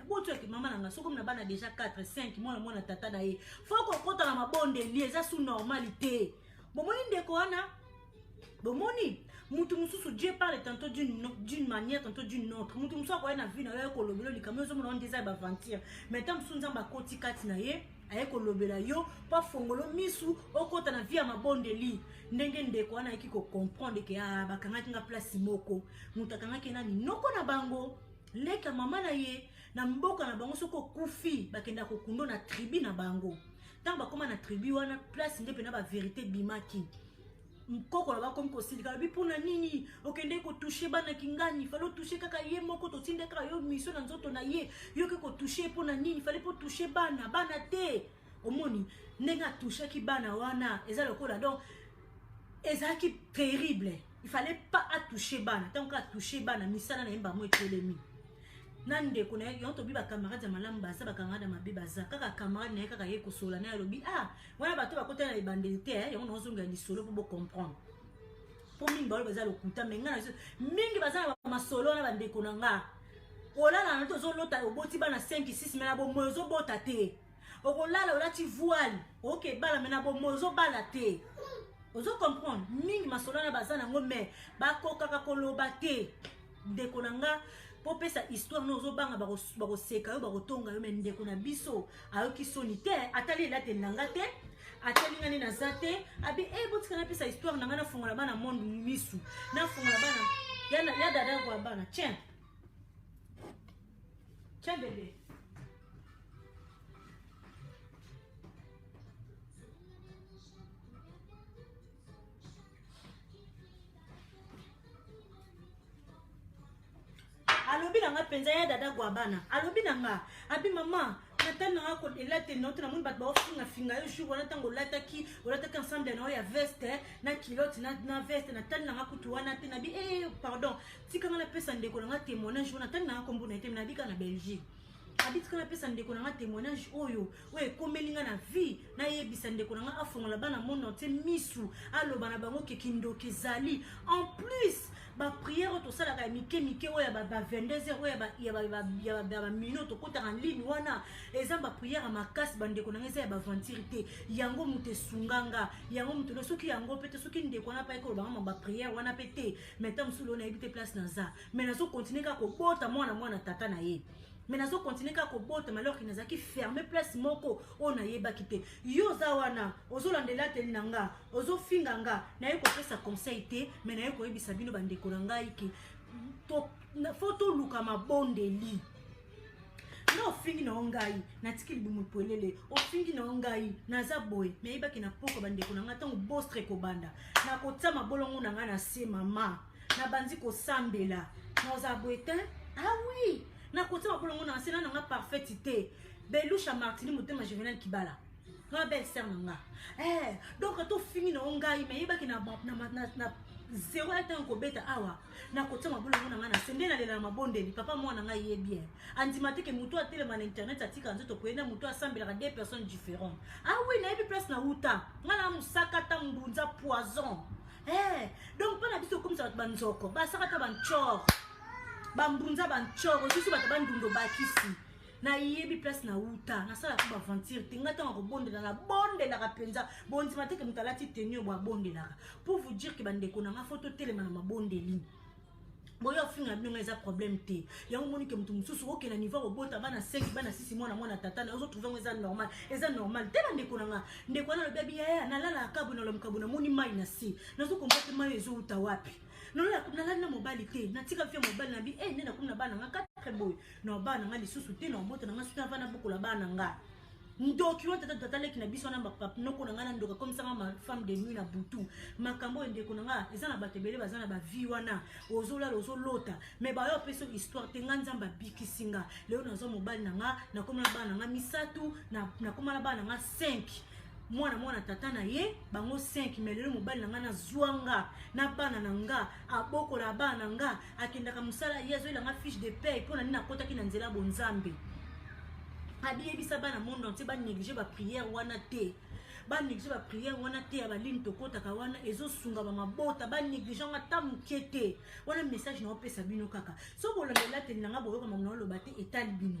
mama nanga soko na bana déjà 4 5 mwana tata na ye foko kota na mabonde li eza sous normalité bomoni ndeko wana bomoni mutu mususu Dieu parle tantôt d'une manière tantôt d'une autre mutu mususu akoya na vie na yo kolobelo likambo zo mona ndeza ba aventure mais tant mususu nzamba koti kati na ye aye kolobela yo pa fongolo misu okota na vie ya mabondeli ndenge ndeko wana yeki ko comprendre ke bakangaki nga place moko mutu akangaki nani noko na bango leka mama na ye na mboka na bango soko kufi bakenda kokundo na tribu na bango tant bakoma na tribu wana place nde pena ba vérité bimaki mkoko la bakomi kosilika bi pona nini okende ko toucher bana kingani falo toucher kaka ye moko to tinde kaka yo mission na nzoto na ye yo ke ko toucher pona nini fallait po toucher bana te omoni nenga toucher ki bana wana eza lokola donc eza ki terrible il fallait pas à toucher bana tant que toucher bana misana na yemba mo etelemi nande kuna yonto biba camarade malamu baza bakangada mabe baza kaka camarade na kaka ye kosola na lobi wana bato bakota na ibandélité yango nozonga lisolo po bo comprendre po mingi balo baza lokuta menga na mingi baza na masolo na bandeko na nga olala na tozo lota oboti bana 5 6 mena bo mozo bota te okolala olati voile OK bala mena bo mozo bala te ozo comprendre mingi masolo na baza na ngome bakoka kakoloba te ndeko na nga po pesa histoire nozo banga bako seka yo bako tonga yo ndeko na biso ayoki soni te atali late nanga te atali ngani na zate abi botika na pesa histoire nanga na fongola bana monde misu na fongola bana ya dada kwa bana tiens bébé alobi nanga penza ya dada kwa bana alobi nanga abi mama natana nga ko elate note na mun bat ba finga yo shu wana tango lataki ensemble na ya veste na kilote na veste na tana nga kutu wana te na bi pardon tika nga pesa ndeko nga témoignage wana tana nga kombo na ite na bika na Belgique abitika na pesa ndeko nga témoignage oyo we komelinga na vie na yebisa ndeko nga afongola bana mono te misu aloba na bango ke kindoki zali en plus ba prière to sala ka mike oya ba 22h oya ba minute kota en ligne wana eza ba prière makasi bandeko na ngeza ya ba ventirité yango mute sunganga yango mute no soki yango pete soki ndeko na pa ko ba prière wana pete maintenant sulo na ebite place na za mais nazo continuer ka ko bota mwana tata na ye mais nazo continuer ka ko bota alors qu'il nazaki fermer place moko ona yeba kite yo za wana ozolandela te nanga ozo finganga na yeko pesa conseil te mais na yeko yebisa bino bandeko na ngai ki to photo luka mabondeli no fingi na ngai na tikili bumu polele o fingi na ngai na za boy mais yeba ki na poko bandeko na ngata ngobostre ko banda na ko tsama bolongo na nga na se mama na banzi ko sambela na za boyte oui na côté ma bolongo na sena nga parfaitité belusha martini mutema juvenal kibala nga belle sœur nga donc to fini na ngai mais yeba ki na zéro ata ko beta awa na côté ma bolongo na nga na sende na lela mabondeli papa mwana nga yé bien andimatike mutu a télé man internet atika nzoto ko ena mutu asambela deux personnes différentes oui na yebi place na uta nga na musaka ta mbunza poison donc pas na biso comme ça banzoko ba saka ta banchor bambunza banchoro susu bato bandundo bakisi na yebi place na uta na sala ko aventure tinga tango ko bondela na bondela ka penza bondi mateke mutalati tenio bo bondela pour vous dire que bandeko na nga photo telema na mabondeli boyo finga bino ngeza problème te yango moni ke mutu mususu okela niveau ko bota bana 5 bana 6 mwana tata na ozo trouver ngeza normal te bandeko na nga ndeko na lobebi ya na lala akabu na lomkabu na moni mai na si nazo kompote mai ezo uta wapi nalala na mobali te natika fia mobali na bi nena kuna bana nga très boy na bana nga lisusu te na mbota na nga suta vana bukola bana nga ndoki wata tata leki na biso na papa noko na nga na ndoka comme ça ma femme de nuit na butu makambo ndeko na nga eza na batebele bazana ba vie wana ozola ozolota mais ba yo peso histoire te nga nzamba bikisinga leo nazo mobali na nga na komala bana nga misatu na komala bana nga 5 mwana tata na ye bango 5 melelo mobali nanga na zwanga na bana nanga abokola bana nanga akendaka musala yezo ilanga fiche de paie pona nina kota ki na nzela bonzambe abi ebisa bana monde entier ba négliger ba prière wana te ba négliger ba prière wana te ba ligne to kota ka wana ezo sunga ba mabota ba négliger nga tamukete wana message na opesa bino kaka so bolondela te nanga boyoka mamna lo bate etali bino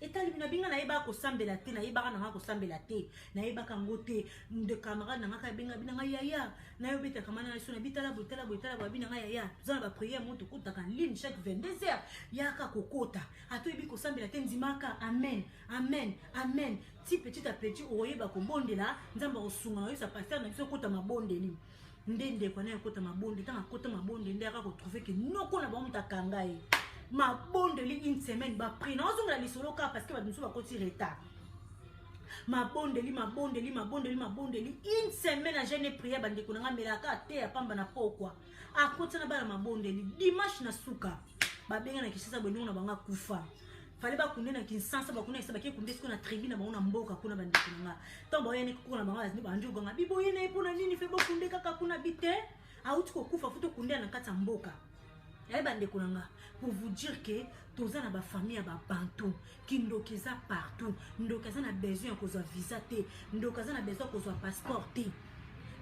etali bina binga na yeba ko sambela te na yeba na ko sambela te na yeba kango te de camarade na ka binga bina yaya na yo beta kamana na sona bitala botala bina yaya zana ba prière moto kota kan ligne chaque 22h yaka kokota ato yebi ko sambela te ndimaka amen amen amen ti petit à petit oyeba ko bondela nzamba osunga yo sa pasteur na biso kota mabondeli ndende kwa na kota mabonde tanga kota mabonde ndaka ko trouver que noko na ba mutakanga e ma bonde li une semaine ba prix na ozonga lisolo ka parce que ba biso ba koti retard ma bonde li une semaine à jeûner prière bande ko nga melaka te ya pamba na pokwa akota na bana mabonde li dimanche na suka ba benga na kishisa bongo na banga kufa fallait ba kunde na Kinshasa ba kunde sa ba ke kunde siko na tribune ba ona mboka kuna bande ko nga tombo yene ko na banga ba ndio ganga bibo yene ipona nini fe ba kunde kaka kuna bite auti ko kufa futo kunde na kata mboka. Pour vous dire que tous na ba famille ba bantu qui ndokeza partout ndokeza na besoin ko zo visa te ndokeza na besoin ko zo passeport te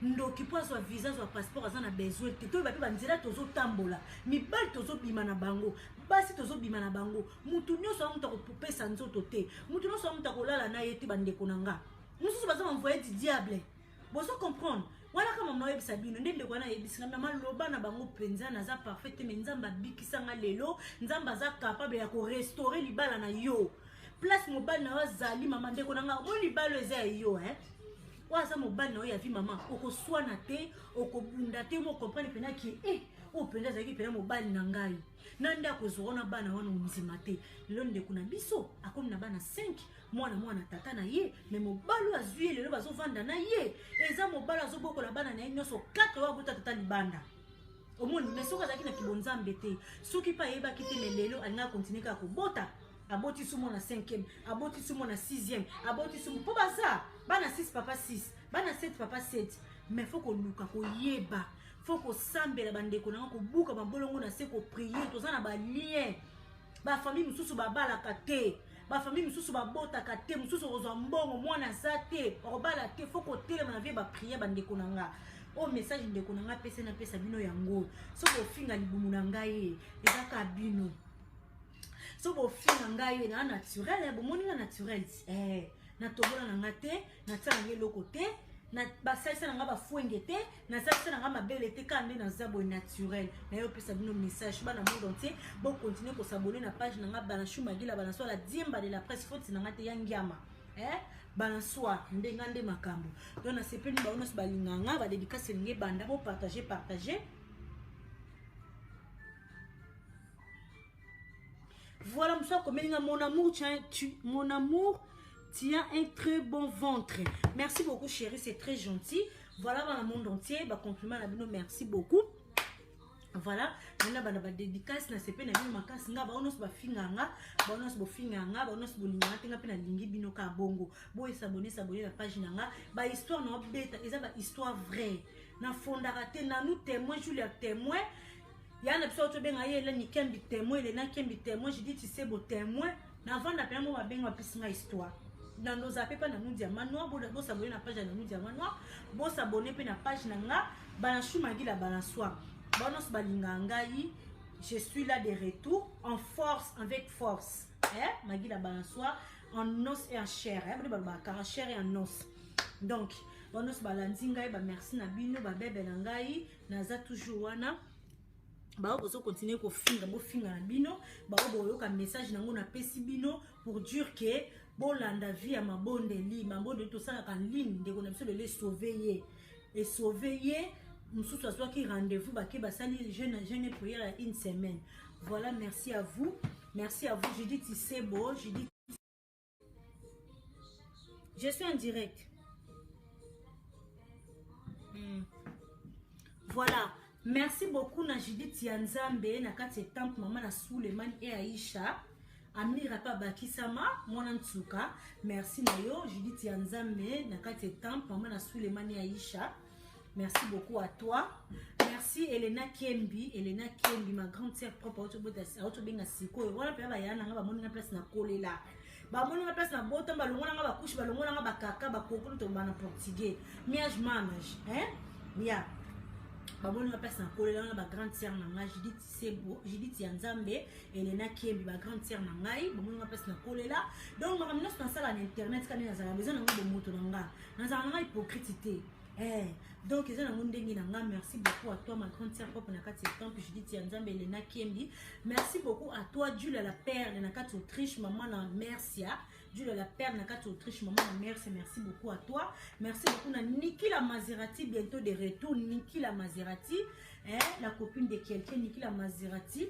ndoki po zo visa zo passeport za na besoin te to ba pe banzela tozo tambola mibali tozo bima na bango basi tozo bima na bango mutu nyoso amuta ko popesa nzoto te mutu nyoso amuta ko lala na yeti bande konanga mususu baza envoyer du diable bozo comprendre. Voilà comme moi yebisa bino ndende kwana yebisa na maloba na bango penza na za parfait mais nzamba bikisanga lelo nzamba za capable ya ko restaurer libala na yo place mobali na wazali mama ndeko nanga mo libalo eza yo waza mobali na yo ya vi mama oko swana te oko bunda te mo comprendre pena ki o penza za ki pena mobali na ngai nanda ko zona bana wana mzima te lelo ndeko na biso akomi na bana 5 mwana tata na ye mais mobalo azui lelo bazo vanda na ye eza mobalo azoboko la bana na ye nyoso 4 wa buta tata libanda omoni mais soka zaki na kibonzambe te soki pa yeba kite lelo alinga continuer ka ko bota aboti sumo na 5e aboti sumo na 6e aboti sumo po baza bana 6 papa 6 bana 7 papa 7 mais faut ko luka ko yeba faut ko sambela bandeko na ko buka mabolongo na se ko prier tozana ba lien ba famille mususu ba balaka te ba famille mususu ba botaka te mususu ozwa mbongo mwana za te obala te faut ko telema na vie ba prier bandeko na nga o message ndeko na nga pesa na pesa bino yango so ko finga libumu na ngai ezaka bino so ko finga ngai na naturel bo moninga naturel na tobola na ngate na tsana ngelo côté na basalisa na nga ba fuenge te na salisa na nga mabele te kande na zabo naturel na yo pesa bino message bana monde entier bon continuer ko s'abonner na page na nga bana Shumagila bana so la diemba de la presse faute na nga te yangiama bana soir ndenga nde makambo donc na sepeli ba onos balinganga ba dédicace nge banda bo partager voilà monsieur comme mon amour tu as un très bon ventre. Merci beaucoup chérie, c'est très gentil. Voilà dans le monde entier, bah compliment à bino, merci beaucoup. Voilà, nana bana ba dédicace na sepe na bino makasi nga ba onos ba finganga, ba onos bo finganga, ba onos bo linganga tenga pe na lingi bino ka bongo. Bo s'abonner la page nanga, ba histoire na beta, eza ba histoire vraie. Na fondara te na nous témoin, Julia témoin. Ya na biso to benga yele ni kembi témoin, le na kembi témoin, je dis tu sais bo témoin, na vanda pe mo ba benga pisinga histoire. Dans nos appels pas na nous diamant noir bo s'abonner na page na nous diamant noir bo s'abonner pe na page na nga bana Shumagila bana soir bonos balinga ngai je suis là de retour en force avec force Magila bana soir en os et en chair ba chair et en os donc bonos balandi ngai ba merci na bino ba bebe na ngai naza toujours wana ba ozo continuer ko finga bo finga na bino ba obo ka message nango na pesi bino pour dire que bolanda vie à mabondeli mabonde to sala kan ligne de ko na biso de les sauver et sauver mususu aswa ki rendez-vous ba ke ba sali jeune prière à une semaine. Voilà, merci à vous je dis c'est beau, je dis je suis en direct. Voilà, merci beaucoup na Judith Yanzambe na kati temple maman na Suleiman et Aïcha Amira pa bakisama mwana ntuka merci na yo Judith Yanzambe na kati temple maman na Suleiman et Aïcha. Merci beaucoup à toi. Merci Elena Kembi, ma grande sœur propre autobenga siko. Voilà pe ba yana nga ba moni na place na kolela. Ba moni na place na bota ba longona nga ba couche ba longona nga ba kaka ba kokolo to ba na portugais. Miage manage, Mia. baboni bapesi na kolela na bagrande sœur na ngai Judith Yanzambe Elena Kiembi bagrande sœur na ngai baboni bapesi na kolela donc makambo nyonso nasala na internet kani nazala besoin na ngai bomoto na ngai nazala na ngai hypocrite donc eza nango ndenge na ngai. Merci beaucoup à toi ma grande sœur propre na kati temple Judith Yanzambe Elena Kiembi. Merci beaucoup à toi Jules la Perle na kati Autriche maman na Mercia Jules la Perle na kati Autriche maman na Mercia. Merci beaucoup à toi. Merci beaucoup na Niki la Maserati bientôt de retour. Niki la Maserati la copine de quelqu'un Niki la Maserati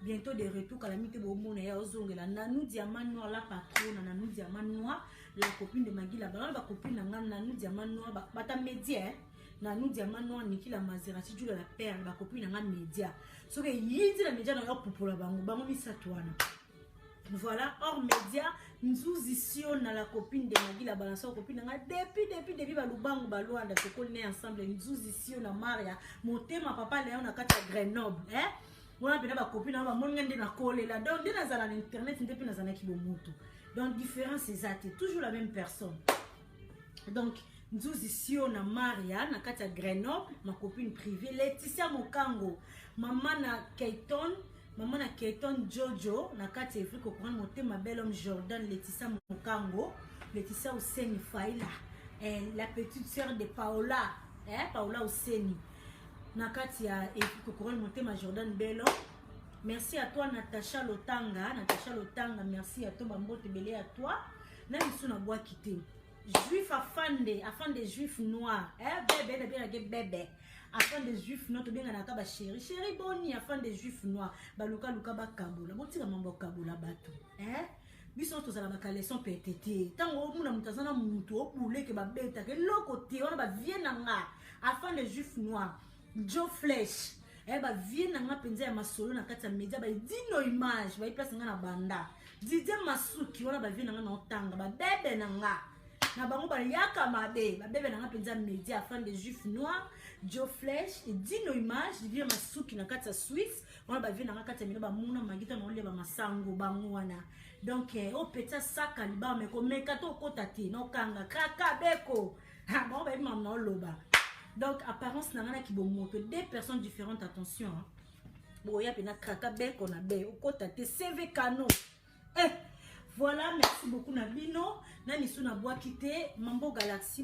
bientôt de retour. Calamité Bomona ya ozongela Nanou Diamant Noir la patronne Nanou Diamant Noir la copine de Magui la balance la copine na Nanou Diamant Noir bata média Nanou Diamant Noir Niki la Maserati Jules la Perle la copine na média so que yindi la média na yo popola bango misatwana. Voilà, hors média, nous ici on a la copine de Magui la balance copine na depuis balubango balwanda to né ensemble nous ici on a Maria monter ma papa Léon na kata Grenoble on a bien ba copine na ba mongende na kolela donc dina za na internet depuis na za na kibomutu donc différence exacte toujours la même personne. Donc nous ici on a Maria na kata Grenoble ma copine privée Laetitia Mokango maman na Keiton Jojo na kati Afrique au courant monter ma belle homme Jordan Laetitia Mokango Laetitia Ouseni Faila la petite sœur de Paola Paola Ouseni na kati ya Afrique au courant monter ma Jordan Bello. Merci à toi Natacha Lotanga merci à toi Bambote Belé à toi na misu na bois quitter juif afin des juifs noirs bébé afin des juifs noirs to benga na ka ba chéri boni afin des juifs noirs baluka ba kabola botika mambo kabola bato biso to zala ba kaleson petete tango muna mutazana mutu obule ke ba beta ke lokote ona ba viena nga afin des juifs noirs Joe Flesh ba viena nga penza ya masolo na kati ya media ba dino image ba place nga na banda Didier Masuki ona ba viena nga na otanga ba bebe na nga na bango ba yaka mabe ba bebe na nga penza media afin des juifs noirs Joe Flesh et Dino Image Didier Masuki na kati ya Suisse on ba viena nga kati ya ba muna magita na oleba masango bango wana donc o peta saka liba me ko meka to kota te no kanga kaka beko bon ba imam na loba. Donc apparence na ngana ki bomoto deux personnes différentes attention boya pena kaka beko na be o kota te CV canon voilà. Merci beaucoup Nabino na misu na bois quitter Mambo Galaxy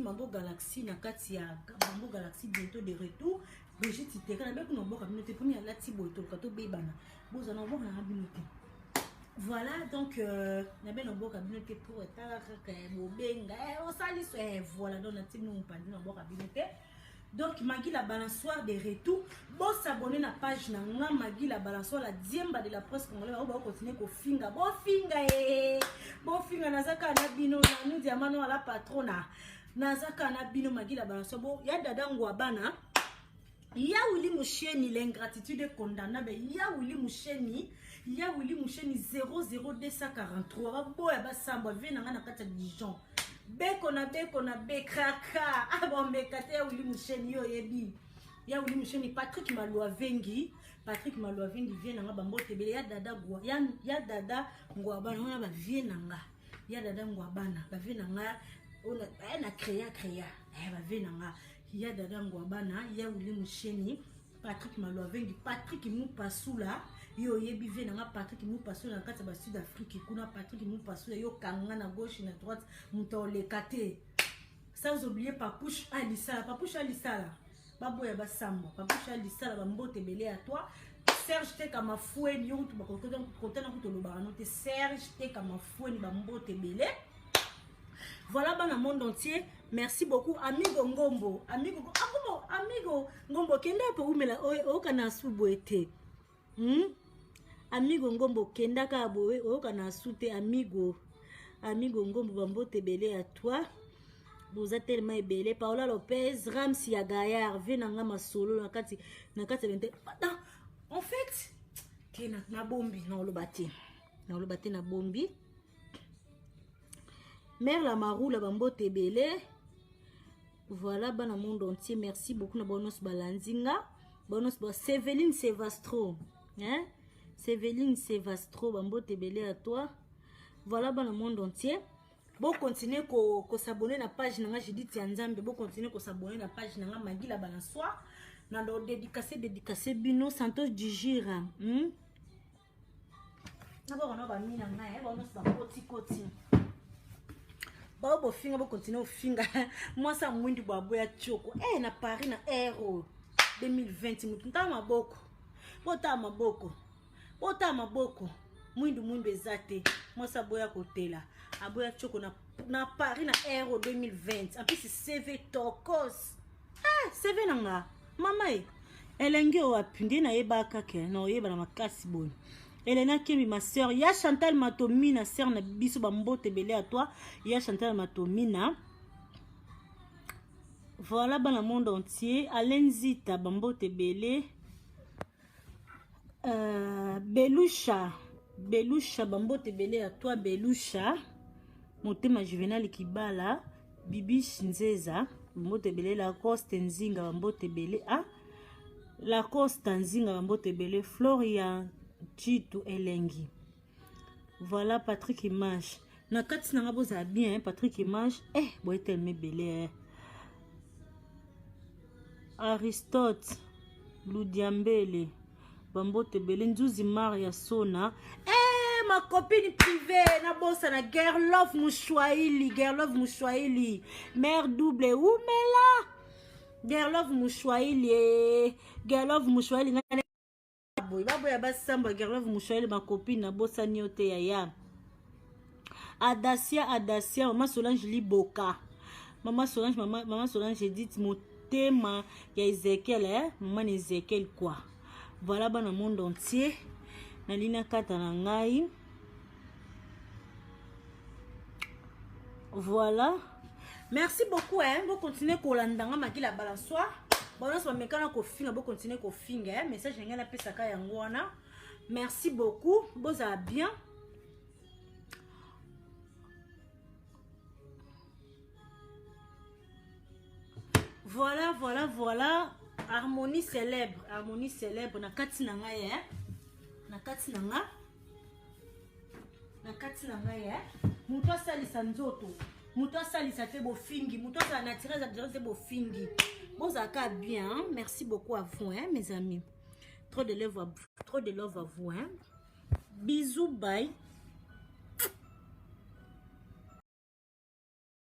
na kati ya Mambo Galaxy bientôt de retour. Brigitte Iteka na beku no boka binote pour la tibo to kato bebana boza na boka na binote. Voilà donc na be no boka binote pour etala ka bobenga o sali so voilà donc na tino mpandi na boka binote. Donc Magui la balançoire de retour. Bon s'abonner na page na nga Magui la balançoire la diemba de la presse congolaise. On va continuer ko finga. Bon finga nazaka na bino na nous diamano à la patrona. Nazaka na bino Magui la balançoire. Bon ya dada ngwabana. Ya Willy Moucheni l'ingratitude condamnable. Ya Willy Moucheni 00243. Bo ya basamba vena nga na kata Dijon. Beko na bekaka bon bekate ya Willy Moucheni yo yebi ya Willy Moucheni Patrick Malwa vengi vient na bambote bele ya dada gwa ya dada ngwabana ona ba vient na ya dada ngwabana ba vient na ona na créa ba vient na ya dada ngwabana ya Willy Moucheni Patrick Malwa vengi Patrick Mupasula yo yebi vient na Patrick Mupasula na kati ba Sud Afrique kuna Patrick Mupasula yo kanga na gauche na droite muto le kate sans oublier Papouche Alisala baboya basamba Papouche Alisala bambote belé à toi Serge Teka mafoué ni on to ba kotana ko to lo baranote Serge Teka mafoué ni bambote belé. Voilà dans le monde entier. Merci beaucoup amigo Ngombo amigo Ngombo kenda po umela o kana suboete amigo Ngombo kenda ka boe o kana sute amigo Ngombo bambote belé à toi. Vous êtes tellement belé. Paola Lopez Ramsi ya Gaillard venanga masolo na kati bente. En fait kena na bombi na olobate na bombi. Mère la Marou la bambote belé. Voilà dans le monde entier. Merci beaucoup na bonos balanzinga bonos ba Séveline Sevastro Séveline Sevastro bambote belé à toi. Voilà dans le monde entier. Bon continuer ko s'abonner na page na Judith Yanzambe, bon continuer ko s'abonner na page na Magui la balançoire. Nando dédicacé bino Santos du Gira. D'abord on va mina ngai, on va koti. Bo finga bo continuer finga. Moi ça mwindi babo ya choko. Na Paris na Aero 2020 mutunta maboko. Bota maboko. Mwindu ezate. Moi ça boya kotela. Aboya choko na Paris na Aero 2020. En plus CV tokos. CV nanga. Mama elenge o apinde na yebaka ke na oyeba na makasi boni. Elena Kimi, ma soeur, ya Chantal Matomina, sœur na biso bambote belé à toi, ya Chantal Matomina. Voilà, dans le monde entier, Alain Zita, bambote belé. Belusha, bambote belé à toi, Belusha. Motema Juvenal Kibala, Bibi Shinzeza, bambote belé, la Coste Nzinga, bambote belé, la Coste Nzinga, bambote belé, Florian. Chitu Elengi. Voilà Patrick Image. Na kati na ngabo za bien Patrick Image. Boy tellement belé. Aristote Ludiambele. Bambote belé Nzuzi Maria Sona. Ma copine privée na bossa na Girl Love Mouchouaili. Mère double Oumela. Girl Love Mouchouaili. Babo ya basamba Girl Love Mouchouaili ma copine na bossa nyote ya Adacia Maman Solange Liboka. Maman Solange dit motema ya Ezekiel maman Ezekiel quoi. Voilà dans le monde entier. Na lina kata na ngai. Voilà. Merci beaucoup Vous continuez kolandanga makila balansoir. Bon, on va continuer à faire message ngana pesa ka yango wana. Merci beaucoup. Boza bien. Voilà. Harmonie célèbre na kati na ngai na kati na ngai Muto salisa nzoto. Muto salisa te bo fingi. Muto sa naturel te bo fingi. Bozaka bien, hein? Merci beaucoup à vous, hein, mes amis. Trop de love à vous, hein. Bisous, bye.